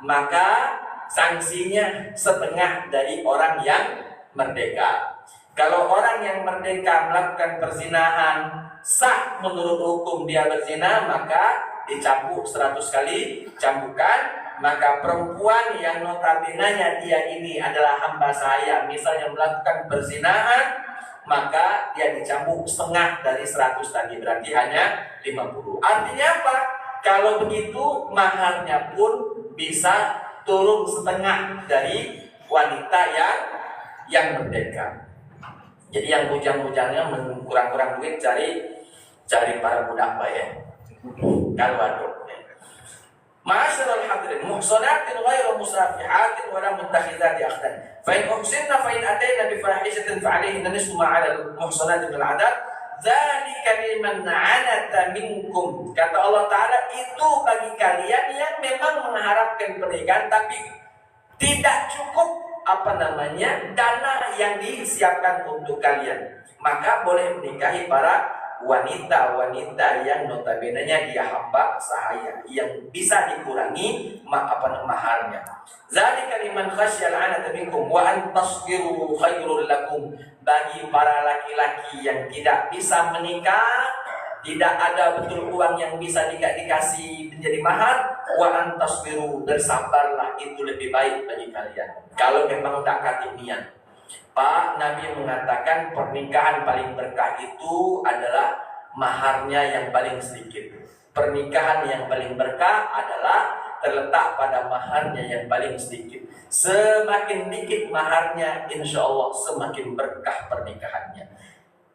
[SPEAKER 3] maka sanksinya setengah dari orang yang merdeka. Kalau orang yang merdeka melakukan perzinahan, sah menurut hukum dia berzina, maka dicambuk 100 kali cambukan. Maka perempuan yang notabene dia ini adalah hamba sahaya, misalnya melakukan perzinahan, maka dia dicambuk setengah dari 100 tadi, berarti hanya 50. Artinya apa? Kalau begitu maharnya pun bisa turun setengah dari wanita yang merdeka. Jadi yang bujang-bujangnya kurang-kurang duit cari para budak ya. Kalau ada. Ma'asyiral hadirin, muhsanatin ghairu musafihatin wa la muttakhidati akhdan. Fa in uhsinna fa in atayna bi fahishatin fa 'alayhinna nisfu ma 'ala al-muhsanati bil 'adab. Dzalika liman 'anata minkum. Kata Allah Ta'ala, itu bagi kalian yang memang mengharapkan pernikahan tapi tidak cukup dana yang disiapkan untuk kalian, maka boleh menikahi para wanita-wanita yang notabene-nya dia hamba sahaya yang bisa dikurangi maharnya. Zalika liman khasyal 'anata minkum wa an tasbiru khairul lakum. Bagi para laki-laki yang tidak bisa menikah, tidak ada betul uang yang bisa dikasih menjadi mahar, wa an tasbiru, bersabarlah, itu lebih baik bagi kalian. Kalau memang tak katimian, Pak, Nabi mengatakan pernikahan paling berkah itu adalah maharnya yang paling sedikit. Pernikahan yang paling berkah adalah terletak pada maharnya yang paling sedikit. Semakin dikit maharnya, insya Allah semakin berkah pernikahannya.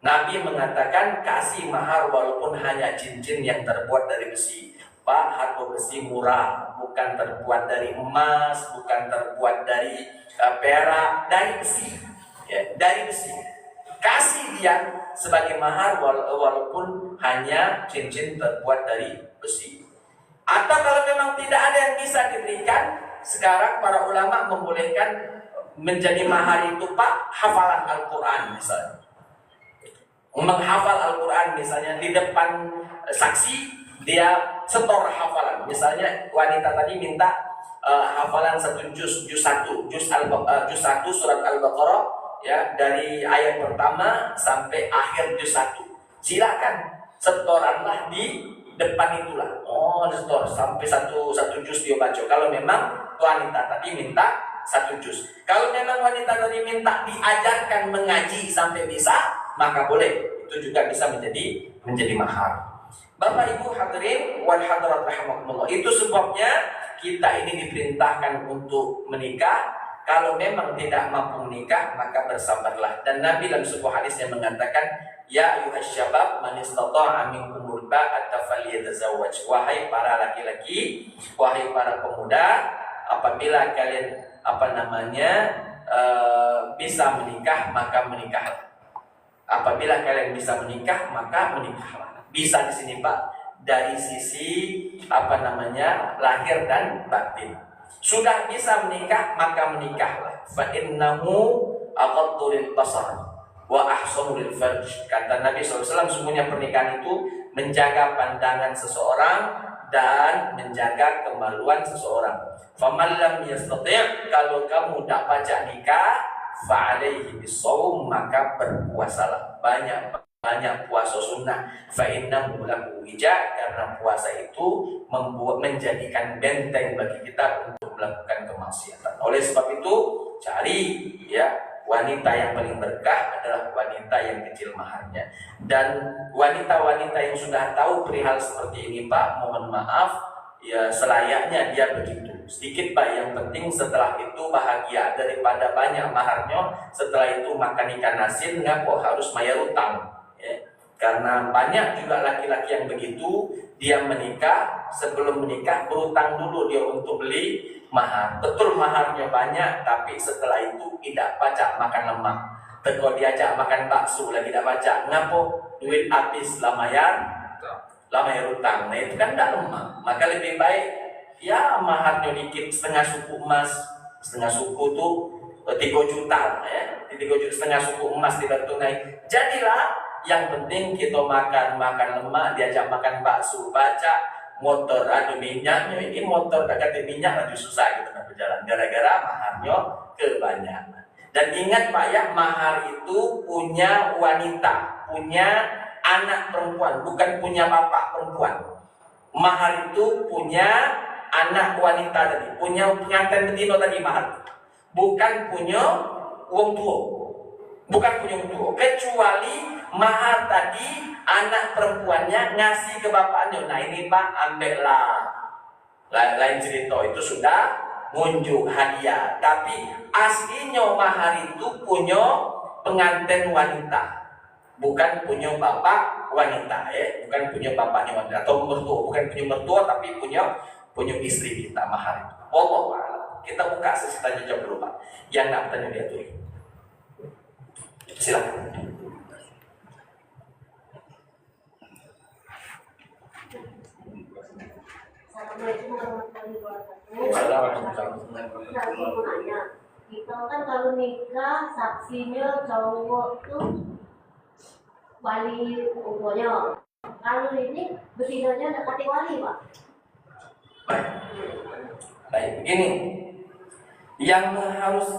[SPEAKER 3] Nabi mengatakan kasih mahar walaupun hanya cincin yang terbuat dari besi. Pak, harga besi murah, bukan terbuat dari emas, bukan terbuat dari perak, dari besi. Ya, dari besi. Kasih dia sebagai mahar walaupun hanya cincin terbuat dari besi. Atau kalau memang tidak ada yang bisa diberikan, sekarang para ulama membolehkan menjadi mahar itu Pak, hafalan Al-Quran misalnya. Menghafal Al-Quran misalnya di depan saksi, dia setor hafalan. Misalnya wanita tadi minta hafalan 1 juz 1 surat Al-Baqarah, ya, dari ayat pertama sampai akhir juz 1. Silakan setoranlah di depan itulah. Oh, setor sampai satu juz dia baca. Kalau memang wanita tadi minta 1 juz. Kalau memang wanita tadi minta diajarkan mengaji sampai bisa, maka boleh. Itu juga bisa menjadi mahar. Bapak Ibu hadirin wal hadirat rahimakumullah. Itu sebabnya kita ini diperintahkan untuk menikah Kalau memang tidak mampu menikah, maka bersabarlah. Dan Nabi dalam sebuah hadis yang mengatakan, ya ayuhas syabab man istata'a minkumul ba'ata falyatazawwaj. Wahai para laki-laki, wahai para pemuda, apabila kalian bisa menikah, maka menikahlah. Apabila kalian bisa menikah, maka menikahlah. Bisa di sini Pak, dari sisi lahir dan batin. Sudah bisa menikah, maka menikahlah. Fa innahu aqaddu lil basar wa ahsanu lil farj. Kata Nabi SAW, sungguhnya pernikahan itu menjaga pandangan seseorang dan menjaga kemaluan seseorang. Faman lam yastati', kalau kamu tak baca nikah, fa alaihi bisawm, maka berpuasalah. Banyak puasa sunnah. Fa innahu lahu wija, karena puasa itu menjadikan benteng bagi kita untuk melakukan kemaksiatan. Oleh sebab itu, cari ya wanita yang paling berkah adalah wanita yang kecil maharnya. Dan wanita-wanita yang sudah tahu perihal seperti ini Pak, mohon maaf, ya selayaknya dia begitu. Sedikit Pak, yang penting setelah itu bahagia daripada banyak maharnya. Setelah itu makan ikan asin, ngapo harus bayar utang ya. Karena banyak juga laki-laki yang begitu, dia menikah, sebelum menikah berutang dulu dia untuk beli mahar. Betul maharnya banyak, tapi setelah itu tidak baca makan lemak. Teko diajak makan bakso lagi tidak baca, ngapo duit habis lah bayar utang. Nah itu kan tidak lemak. Maka lebih baik ya maharnya dikit, setengah suku emas. Setengah suku tuh 3 juta ya, 3 juta setengah suku emas tidak tunai. Jadilah yang penting kita makan lemak, diajak makan bakso, baca motor ada minyaknya. Ini motor kagak ada minyak lagi susah gitu kan berjalan gara-gara maharnya kebanyakan. Dan ingat Pak ya, mahar itu punya wanita, punya anak perempuan, bukan punya bapak perempuan. Mahar itu punya anak wanita tadi, punya pengantin betina tadi mahar, bukan punya wong tua. Bukan punya untuk, kecuali mahar tadi anak perempuannya ngasih ke bapaknya. Nah ini Pak, ambillah. Lain cerita, itu sudah ngunjuk hadiah. Tapi aslinya mahar itu punya pengantin wanita, bukan punya bapak wanita ya, bukan punya bapaknya wanita atau mertua, bukan punya mertua tapi punya istri kita mahar itu. Wallahu a'lam. Kita buka sesi tanya jawab dulu Pak. Yang nak tanya dia tuh. Silakan.
[SPEAKER 4] Assalamualaikum warahmatullahi wabarakatuh.
[SPEAKER 3] Waalaikumsalam.
[SPEAKER 4] Kita kan kalau nikah saksinya cowok tuh wali umurnya. Kalau ini betinanya dekati wali Pak.
[SPEAKER 3] Baik, begini. Yang harus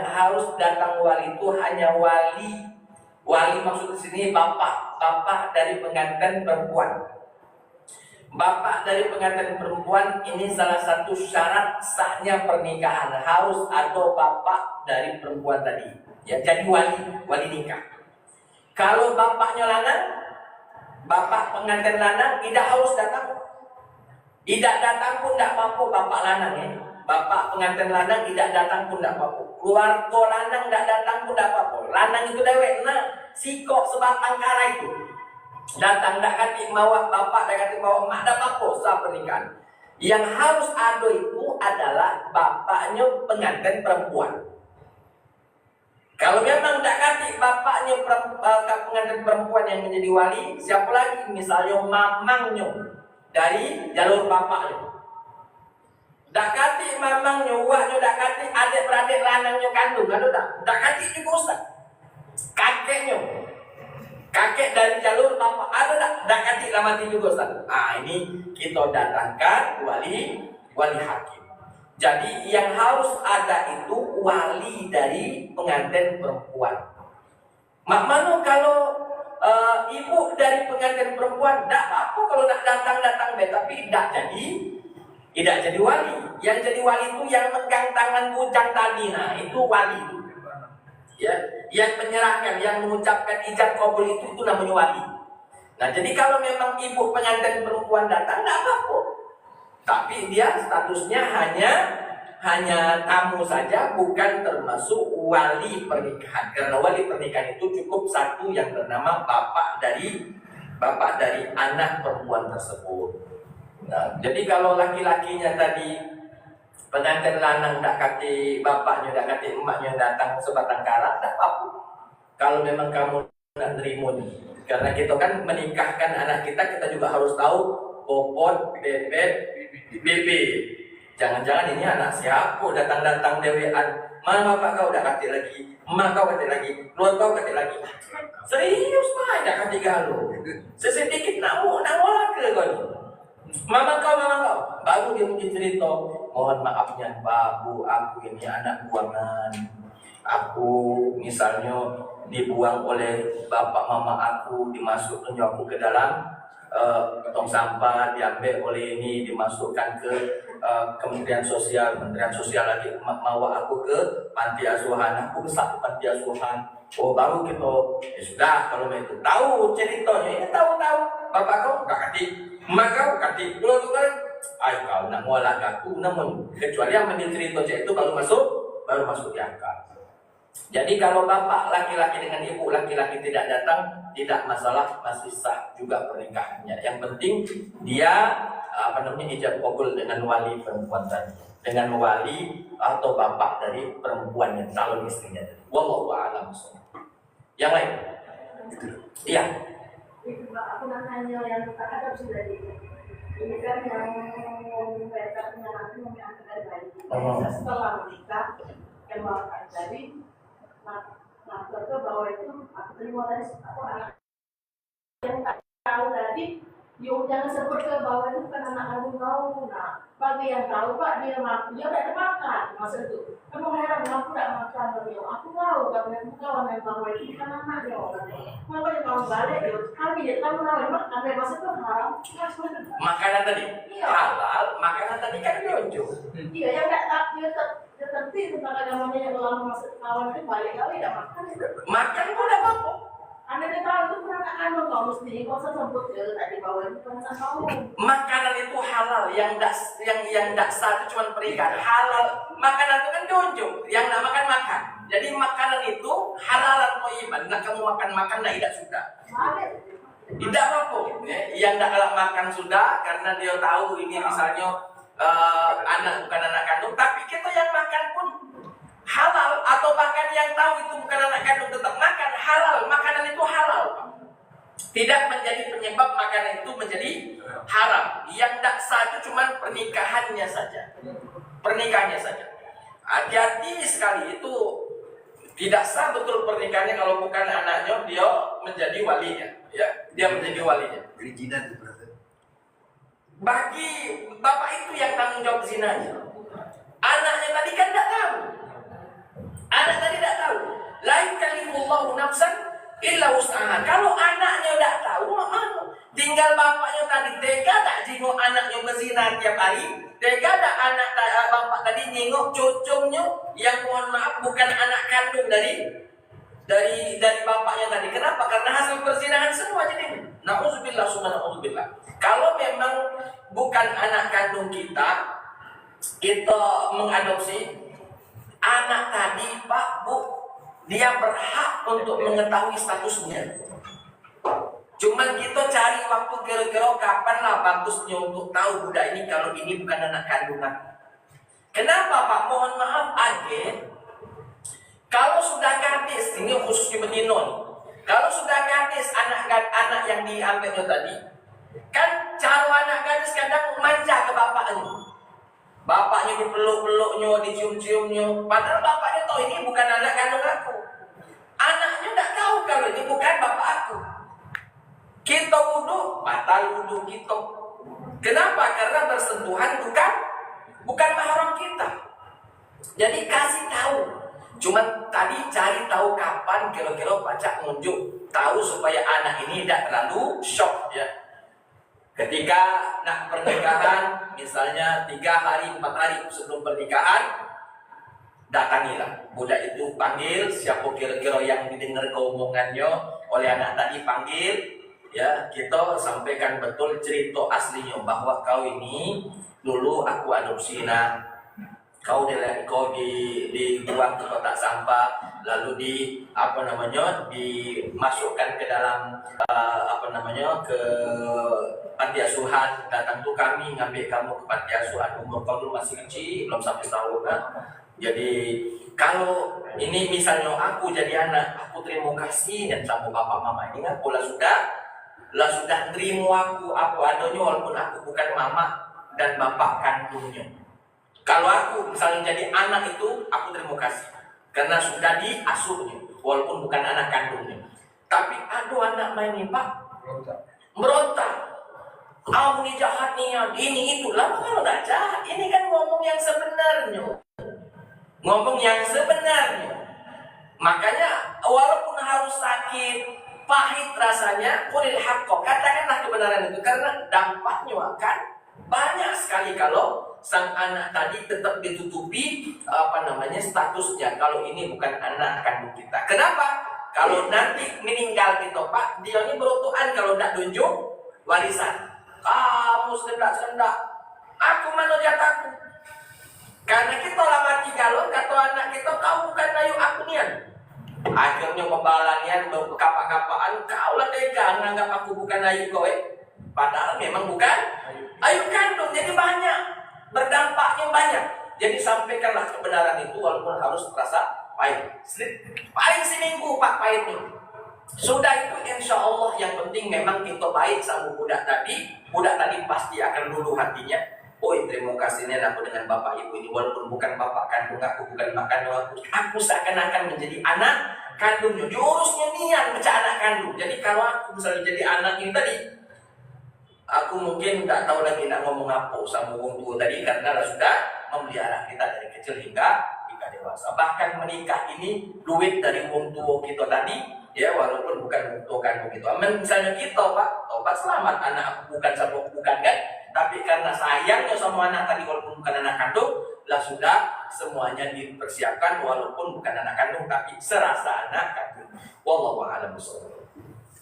[SPEAKER 3] harus datang wali itu hanya wali maksud di sini bapak dari pengantin perempuan. Bapak dari pengantin perempuan ini salah satu syarat sahnya pernikahan, harus ada bapak dari perempuan tadi. Ya, jadi wali nikah. Kalau bapaknya lanang, bapak pengantin lanang tidak harus datang. Tidak datang pun tidak apa-apa bapak lanang ya. Bapak pengantin lanang tidak datang pun tidak apa-apa. Keluarga lanang tidak datang pun tidak apa-apa. Lanang itu dewek, sikok sebatang kara itu. Datang tidak kati mawa bapak, tidak kati mawa emak, tidak apa-apa saat pernikahan. Yang harus ada itu adalah bapaknya pengantin perempuan. Kalau memang tidak kati bapaknya pengantin perempuan yang menjadi wali, siapa lagi? Misalnya mamangnya dari jalur bapaknya. Dakati mamang nyuwaknya, dakati adik-beradik lanangnya kandung, ada tak? Dakati juga Ustaz. Kakeknya, kakek dari jalur bapak, ada tak? Dakati lamati juga Ustaz. Ini kita datangkan wali hakim. Jadi yang harus ada itu wali dari pengantin perempuan. Mak mano kalau ibu dari pengantin perempuan, tak apa kalau nak datang tapi tidak jadi wali. Yang jadi wali itu yang megang tangan bujang tadi, nah itu wali itu. Ya, yang menyerahkan, yang mengucapkan ijab kabul itu namanya wali. Nah, jadi kalau memang ibu pengantin perempuan datang, tidak apa-apa. Tapi dia statusnya hanya hanya tamu saja, bukan termasuk wali pernikahan. Karena wali pernikahan itu cukup satu yang bernama bapak dari anak perempuan tersebut. Nah, jadi kalau laki-lakinya tadi pengantin lanang tak kati bapaknya, tak kati emaknya datang sebatang kara, tak apa. Kalau memang kamu nak nerima ni, karena kita kan menikahkan anak kita, kita juga harus tahu bobot, bebek, bebe. Jangan-jangan ini anak siapa datang-datang dewean. Mana bapak kau dah kati lagi, emak kau kati lagi, keluar kau kati lagi. Serius pak, dah kati galau. Sesedikit nak ke kau ni. Mama kau, baru dia mungkin cerita, mohon maafnya Pak, Bu, aku ini anak buangan. Aku misalnya dibuang oleh bapak mama aku, dimasukkan aku ke dalam tong sampah, diambil oleh ini, dimasukkan ke Kementerian Sosial lagi mawa aku ke panti asuhan, aku besar ke panti asuhan. Oh baru kita, sudah kalau itu tahu ceritanya, ini tahu bapak kau tak kati, emak kau kati, keluar, kau nak ngolah aku, namun kecuali yang menjadi cerita itu baru masuk di akal. Jadi kalau bapak laki-laki dengan ibu laki-laki tidak datang, tidak masalah, masih sah juga pernikahannya. Yang penting dia ijab kabul dengan wali perempuan tadi, dengan wali atau bapak dari perempuan yang calon istrinya. Wallahu a'lam. Yang lain? Iya.
[SPEAKER 4] Aku nak tanya yang ada sudah ini kan yang mereka punya nanti mengambil bayi. Setelah menikah, yang melakukan jadi nah betul bahwa itu aku terima dari aku anak yang tak tahu tadi. Yuk jangan sebut ke bahwa itu bukan anak kandung kau. Nah, bagi yang tahu Pak, dia tidak makan masa itu. Kamu heran aku tidak makan beliau. Aku tahu karena kawan yang bahwa itu bukan anak dia. Kenapa dia mau balik? Kami dia tahu nama sampai masa itu haram.
[SPEAKER 3] Makanan tadi halal, makanan tadi kan jonjo.
[SPEAKER 4] Iya, yang tidak tak dia tertib tentang agamanya yang lama masuk kawan itu balik kali tidak makan.
[SPEAKER 3] Makan pun tidak apa-apa.
[SPEAKER 4] Anda dia tahu itu pernah kandung kau mesti kau sebut ke tadi bahwa itu bukan kau.
[SPEAKER 3] Makanan itu halal, yang tidak sah itu cuma pernikahan. Halal, makanan itu kan jonjo, yang nak makan. Jadi makanan itu halal atau iman. Nak kamu makan, nak tidak sudah. Tidak apa-apa. Yang tidak kalau makan sudah, karena dia tahu ini misalnya anak bukan anak kandung, tapi kita yang makan pun halal, atau bahkan yang tahu itu bukan anak kandung tetap makan halal. Makanan itu halal, tidak menjadi penyebab makanan itu menjadi haram. Yang tidak sah itu cuma pernikahannya saja. Hati-hati sekali, itu tidak sah betul pernikahannya kalau bukan anaknya dia menjadi walinya. Ya, dia menjadi walinya.
[SPEAKER 5] Perizinan itu.
[SPEAKER 3] Bagi bapak itu yang tanggung jawab zinanya. Anaknya tadi kan tidak tahu. Anak tadi tidak tahu. La yukallifullahu nafsan illa wus'aha. Kalau anaknya tidak tahu, tinggal bapaknya tadi tega tak jenguk anaknya berzina tiap hari. Tega tak anak bapak tadi jenguk cucunya yang mohon maaf bukan anak kandung dari bapaknya tadi. Kenapa? Karena hasil perzinahan semua jadi. Na'udzubillah summa na'udzubillah. Kalau memang bukan anak kandung kita mengadopsi anak tadi, Pak, Bu, dia berhak untuk mengetahui statusnya. Cuman kita cari waktu kira-kira kapan lah bagusnya untuk tahu budak ini kalau ini bukan anak kandungan. Kenapa, Pak? Mohon maaf, kalau sudah gadis, ini khususnya betina. Kalau sudah gadis anak yang diambilnya tadi, kan cara anak gadis kadang manja ke bapaknya. Bapaknya dipeluk-peluknya, dicium-ciumnya. Padahal bapaknya tahu ini bukan anak kandung aku. Anaknya tidak tahu kalau ini bukan bapak aku. Kita wudhu, batal wudhu kita. Kenapa? Karena bersentuhan bukan mahram kita. Jadi kasih tahu. Cuman tadi cari tahu kapan kira-kira pacak nunjuk. Tahu supaya anak ini tidak terlalu shock ya. Ketika nak pernikahan, misalnya 3 hari, 4 hari sebelum pernikahan, datangilah. Budak itu panggil, siapa kira-kira yang didengar keomongannya oleh anak tadi panggil, ya kita sampaikan betul cerita aslinya bahwa kau ini dulu aku adopsi nak. kau dibuang ke kotak sampah, lalu dimasukkan ke dalam ke panti asuhan. Datang tuh kami ngambil kamu ke panti asuhan, umur kau dulu masih kecil, belum sampai setahun kan. Jadi kalau ini misalnya aku jadi anak, aku terima kasih dan sama bapak mama ini aku lah sudah terima aku adanya walaupun aku bukan mama dan bapak kandungnya. Kalau aku misalnya jadi anak itu, aku terima kasih karena sudah diasuhnya, walaupun bukan anak kandungnya. Tapi aduh anak main ini pak, berontak. Kamu ini jahat nih, ini itu. Lama kalau nggak jahat, ini kan ngomong yang sebenarnya. Ngomong yang sebenarnya. Makanya walaupun harus sakit, pahit rasanya, qulil haqqo, katakanlah kebenaran itu karena dampaknya akan banyak sekali kalau sang anak tadi tetap ditutupi statusnya kalau ini bukan anak kandung kita. Kenapa? Kalau nanti meninggal kita pak, dia ini berutuhan kalau tidak tunjuk warisan. Kamu sendak, aku mana jatahku? Karena kita lah mati kalau kata anak kita, kau bukan ayu aku nian. Akhirnya pembalanian berkapa-kapaan, kau lah tega menganggap aku bukan ayu kau padahal memang bukan ayu kandung. Jadi banyak berdampaknya banyak. Jadi sampaikanlah kebenaran itu walaupun harus terasa pahit. Paling seminggu pak pahit nih. Sudah itu insya Allah yang penting memang kita baik sama budak tadi. Budak tadi pasti akan luluh hatinya. Oh terima kasih nih aku dengan bapak ibu ini walaupun bukan bapak kandung aku, bukan mak kandung aku seakan-akan menjadi anak kandungnya. Jurusnya niat macam anak kandung. Jadi kalau aku misalnya jadi anak ini tadi, aku mungkin nggak tahu lagi nak ngomong apa sama orang tua tadi karena sudah memelihara kita dari kecil hingga dewasa. Bahkan menikah ini duit dari orang tua kita tadi, ya walaupun bukan orang tua kandung kita. Misalnya kita pak, tobat selamat anak aku bukan sama bukan kan, tapi karena sayangnya sama anak tadi walaupun bukan anak kandung, lah sudah semuanya dipersiapkan walaupun bukan anak kandung tapi serasa anak kandung. Wallahu a'lam bishawab.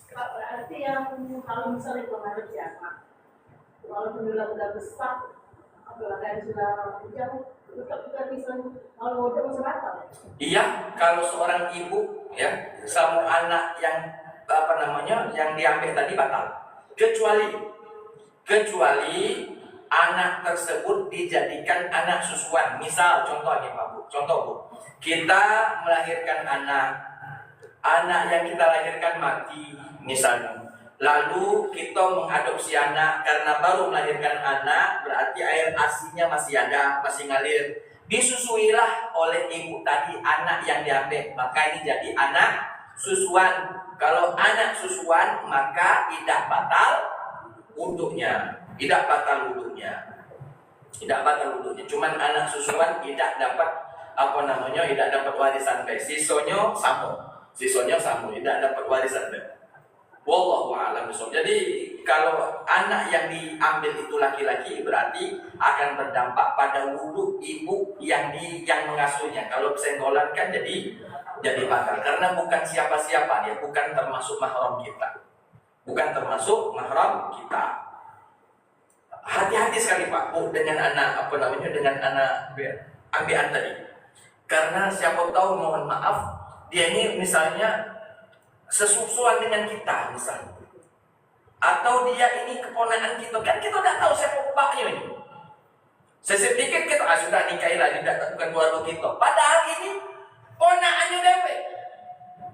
[SPEAKER 4] Berarti yang kalau misalnya pengaruh siapa, walaupun sudah besar, apalagi sudah jauh, tetap kita bisa kalau udah masyarakat.
[SPEAKER 3] Iya, kalau seorang ibu ya sama anak yang yang diambil tadi batal, kecuali anak tersebut dijadikan anak susuan. Misal contohnya Pak Bu, kita melahirkan anak yang kita lahirkan mati misalnya, lalu kita mengadopsi anak karena baru melahirkan anak, berarti air asinya masih ada, masih ngalir, disusuilah oleh ibu tadi anak yang diambil, maka ini jadi anak susuan. Kalau anak susuan maka tidak batal wudhunya, cuman anak susuan tidak dapat tidak dapat warisan baik, sisanya sama, tidak dapat warisan baik. Wallahu a'lam bishawab. Jadi kalau anak yang diambil itu laki-laki berarti akan berdampak pada wudhu ibu yang mengasuhnya. Kalau senggolan kan jadi batal karena bukan siapa-siapa dia, bukan termasuk mahram kita. Hati-hati sekali Pak Bu dengan anak dengan anak ambilan tadi. Karena siapa tahu mohon maaf dia ini misalnya sesusuan dengan kita misalnya, atau dia ini keponakan kita, kan kita tidak tahu siapa bapaknya ini. Sedikit kita sudah nikahi lagi, bukan keluarga kita, padahal ini ponakannya dewe.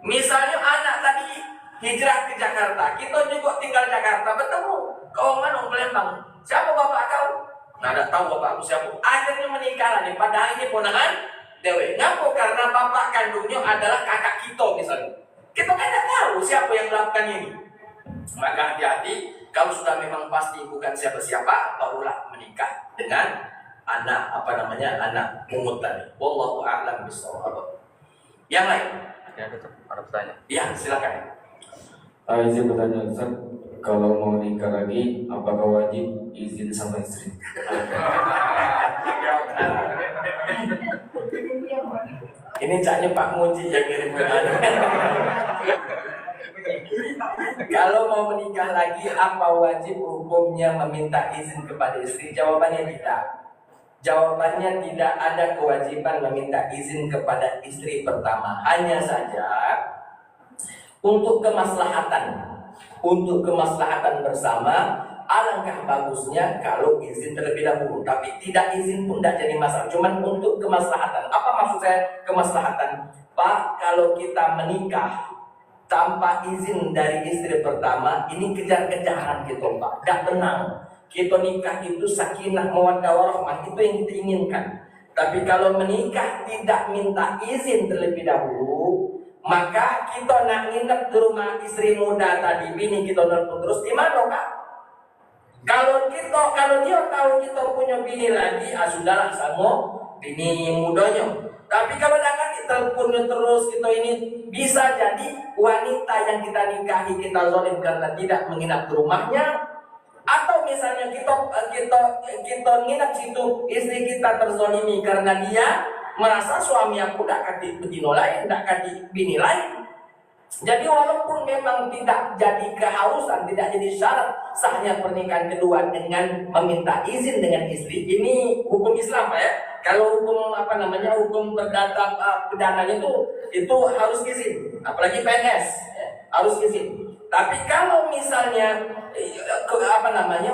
[SPEAKER 3] Misalnya anak tadi hijrah ke Jakarta, kita juga tinggal Jakarta, bertemu kau mana orang Palembang, siapa bapak kau? Nah, tidak tahu bapakku siapa. Akhirnya menikah lagi, padahal ini ponakan dewe. Ngapa? Karena bapak kandungnya adalah kakak kita misalnya. Kita kan tidak tahu siapa yang melakukan ini. Maka hati-hati, kalau sudah memang pasti bukan siapa-siapa, barulah menikah dengan anak anak mungut tadi. Wallahu a'lam bishawab. Yang lain?
[SPEAKER 2] Ya, tetap ada pertanyaan.
[SPEAKER 3] Iya, silakan.
[SPEAKER 1] Izin bertanya Ustaz, kalau mau nikah lagi, apakah wajib izin sama istri?
[SPEAKER 3] Ini caknya Pak Muji yang kirim ke Anda. Kalau mau menikah lagi, apa wajib hukumnya meminta izin kepada istri? Jawabannya tidak. Jawabannya tidak ada kewajiban meminta izin kepada istri pertama. Hanya saja untuk kemaslahatan bersama, alangkah bagusnya kalau izin terlebih dahulu. Tapi tidak izin pun tidak jadi masalah. Cuman untuk kemaslahatan. Apa maksud saya kemaslahatan? Pak, kalau kita menikah tanpa izin dari istri pertama, ini kejar-kejaran gitu Pak. Gak tenang. Kita nikah itu sakinah mawaddah warahmah, itu yang kita inginkan. Tapi kalau menikah tidak minta izin terlebih dahulu, maka kita nak nginep di rumah istri muda tadi, bini kita nelpon terus, di mana Kak? Kalau dia tahu kita punya bini lagi, sudahlah sama bini mudanya. Tapi kalau jangan diteleponnya terus, kita ini bisa jadi wanita yang kita nikahi kita zalim karena tidak menginap di rumahnya. Atau misalnya kita nginap situ, istri kita terzolimi karena dia merasa suami aku tidak kadi betina lain, tidak kadi bini lain. Jadi walaupun memang tidak jadi keharusan, tidak jadi syarat sahnya pernikahan kedua dengan meminta izin dengan istri, ini hukum Islam ya. Kalau hukum hukum perdananya itu harus izin, apalagi PNS ya, harus izin. Tapi kalau misalnya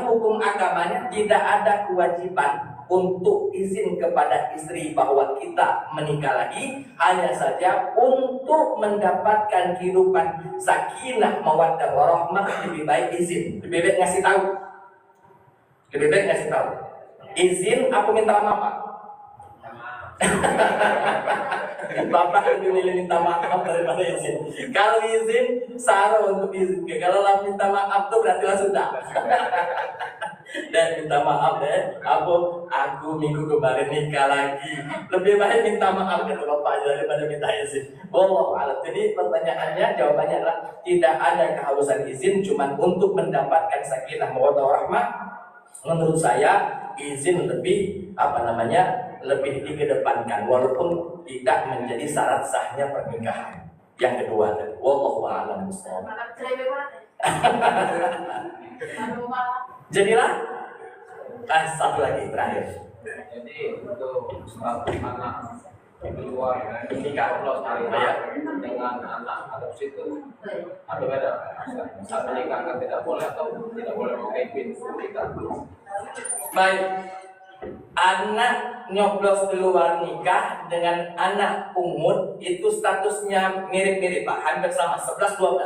[SPEAKER 3] hukum agamanya tidak ada kewajiban untuk izin kepada istri bahwa kita menikah lagi, hanya saja untuk mendapatkan kehidupan sakinah mawaddah warahmah lebih baik izin, lebih baik ngasih tahu. Izin aku minta maaf Pak. Bapak lebih milih minta maaf daripada izin. Kalau izin salah untuk izin. Kalau minta maaf tuh berarti lah sudah. Dan minta maaf deh, aku minggu kemarin nikah lagi. Lebih baik minta maaf ke Bapak daripada minta izin. Wallahu a'lam. Jadi pertanyaannya, jawabannya adalah tidak ada keharusan izin, cuman untuk mendapatkan sakinah mawaddah warahmah. Menurut saya izin lebih lebih dikedepankan walaupun tidak menjadi syarat sahnya pernikahan. Yang kedua, wallahu a'lam bishawab. Jadilah satu lagi terakhir.
[SPEAKER 1] Jadi untuk status anak keluar nikah plus dengan anak adopsi itu ada beda. Saat menikah kan tidak boleh atau tidak boleh memakai PIN kita.
[SPEAKER 3] Baik, anak nyoblos di luar nikah dengan anak pungut itu statusnya mirip-mirip Pak, hampir sama, 11-12.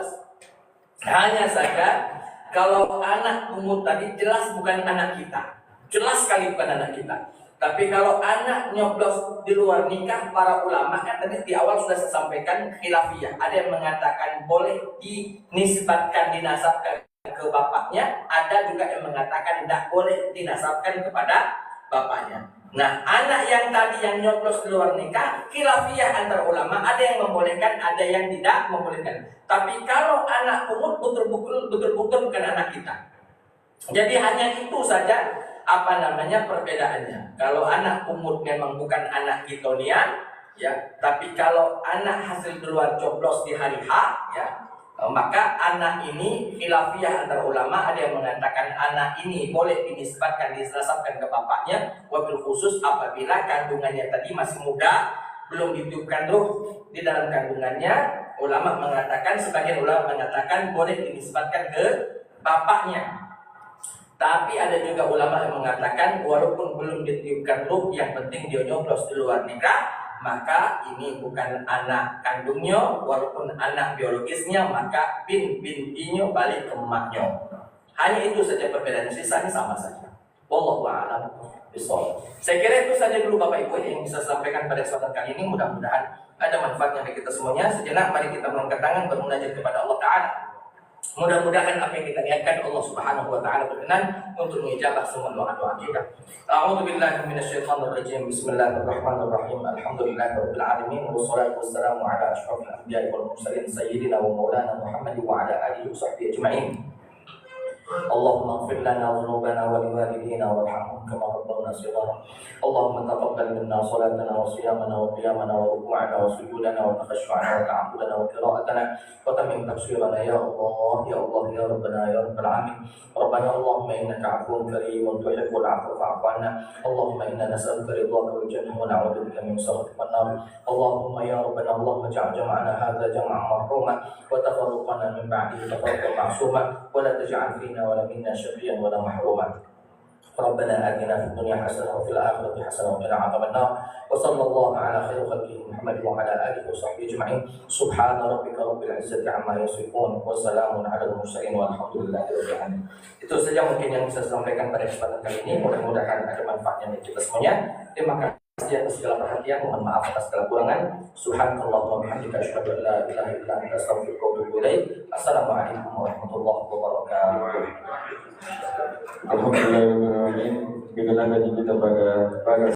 [SPEAKER 3] Hanya saja kalau anak pungut tadi jelas bukan anak kita, jelas sekali bukan anak kita. Tapi kalau anak nyoblos di luar nikah, para ulama kan tadi di awal sudah saya sampaikan khilafiyah. Ada yang mengatakan boleh dinisbatkan, dinasabkan ke bapaknya, ada juga yang mengatakan tidak boleh dinasabkan kepada bapaknya. Nah, anak yang tadi yang nyoblos di luar nikah, khilafiyah antara ulama, ada yang membolehkan, ada yang tidak membolehkan. Tapi kalau anak pungut betul-betul bukan anak kita. Jadi hanya itu saja perbedaannya. Kalau anak pungut memang bukan anak kitonian, ya, tapi kalau anak hasil keluar coblos di hari H, ya, maka anak ini khilafiyah antara ulama, ada yang mengatakan anak ini boleh dinisbatkan, disasabkan ke bapaknya, wabil khusus apabila kandungannya tadi masih muda, belum ditiupkan ruh di dalam kandungannya. Ulama mengatakan, sebagian ulama mengatakan boleh dinisbatkan ke bapaknya. Tapi ada juga ulama yang mengatakan walaupun belum ditiupkan ruh, yang penting dia nyoblos di luar nikah, maka ini bukan anak kandungnya, walaupun anak biologisnya, maka bintinya balik ke emaknya. Hanya itu saja perbedaan, sisanya sama saja. Wallahu a'lam bishawab. Saya kira itu saja dulu Bapak Ibu yang bisa sampaikan pada kesempatan kali ini. Mudah-mudahan ada manfaatnya bagi kita semuanya. Sejenak mari kita mengangkat tangan bermunajat kepada Allah Ta'ala. Mudah-mudahan apa yang kita niatkan Allah Subhanahu wa taala berkenan untuk mengijabah semua doa-doa kita. A'udzu billahi minasyaitonir rajim. Bismillahirrahmanirrahim. Alhamdulillahirabbil alamin wassalatu wassalamu ala asyrofil anbiya'i wal mursalin sayyidina wa maulana Muhammad wa ala alihi washabbihi ajma'in.
[SPEAKER 5] اللهم اغفر لنا ذنوبنا ولوالدينا وارحمهم كما ربونا صغارا. اللهم تقبل منا صلاتنا وصيامنا وقيامنا وركوعنا وسجودنا وتخشعنا وتعبدنا وقراءتنا وتمم تبصيرنا يا الله يا الله يا ربنا يا رب العالمين. ربنا اللهم انك عفو كريم تحب العفو فاعف عنا. اللهم انا نسالك رضاك والجنه ونعوذ بك من سخطك والنار. اللهم يا ربنا اللهم اجعل جمعنا هذا جمعا مرحوما وتفرقنا من بعده تفرقا معصوما ولا تجعل فينا ولا منا شقيا ولا محروما. ربنا آتنا في الدنيا حسنة وفي الآخرة حسنة وقنا عذاب النار. وصلى الله على خير خلقه محمد وعلى آله وصحبه أجمعين. سبحان ربك رب العزة عما يصفون وسلام على المرسلين والحمد لله رب العالمين. Itu saja mungkin yang bisa saya sampaikan pada kesempatan kali ini. Mudah-mudahan ada manfaatnya bagi kita semuanya. Terima kasih atas segala perhatian. Mohon maaf atas segala kurangan. Subhanallah wa bihamdika asyhadu an la ilaha illa anta astaghfiruka wa atubu ilaik. Assalamualaikum warahmatullahi wabarakatuh.
[SPEAKER 1] Alhamdulillah, begitulah tadi kita pada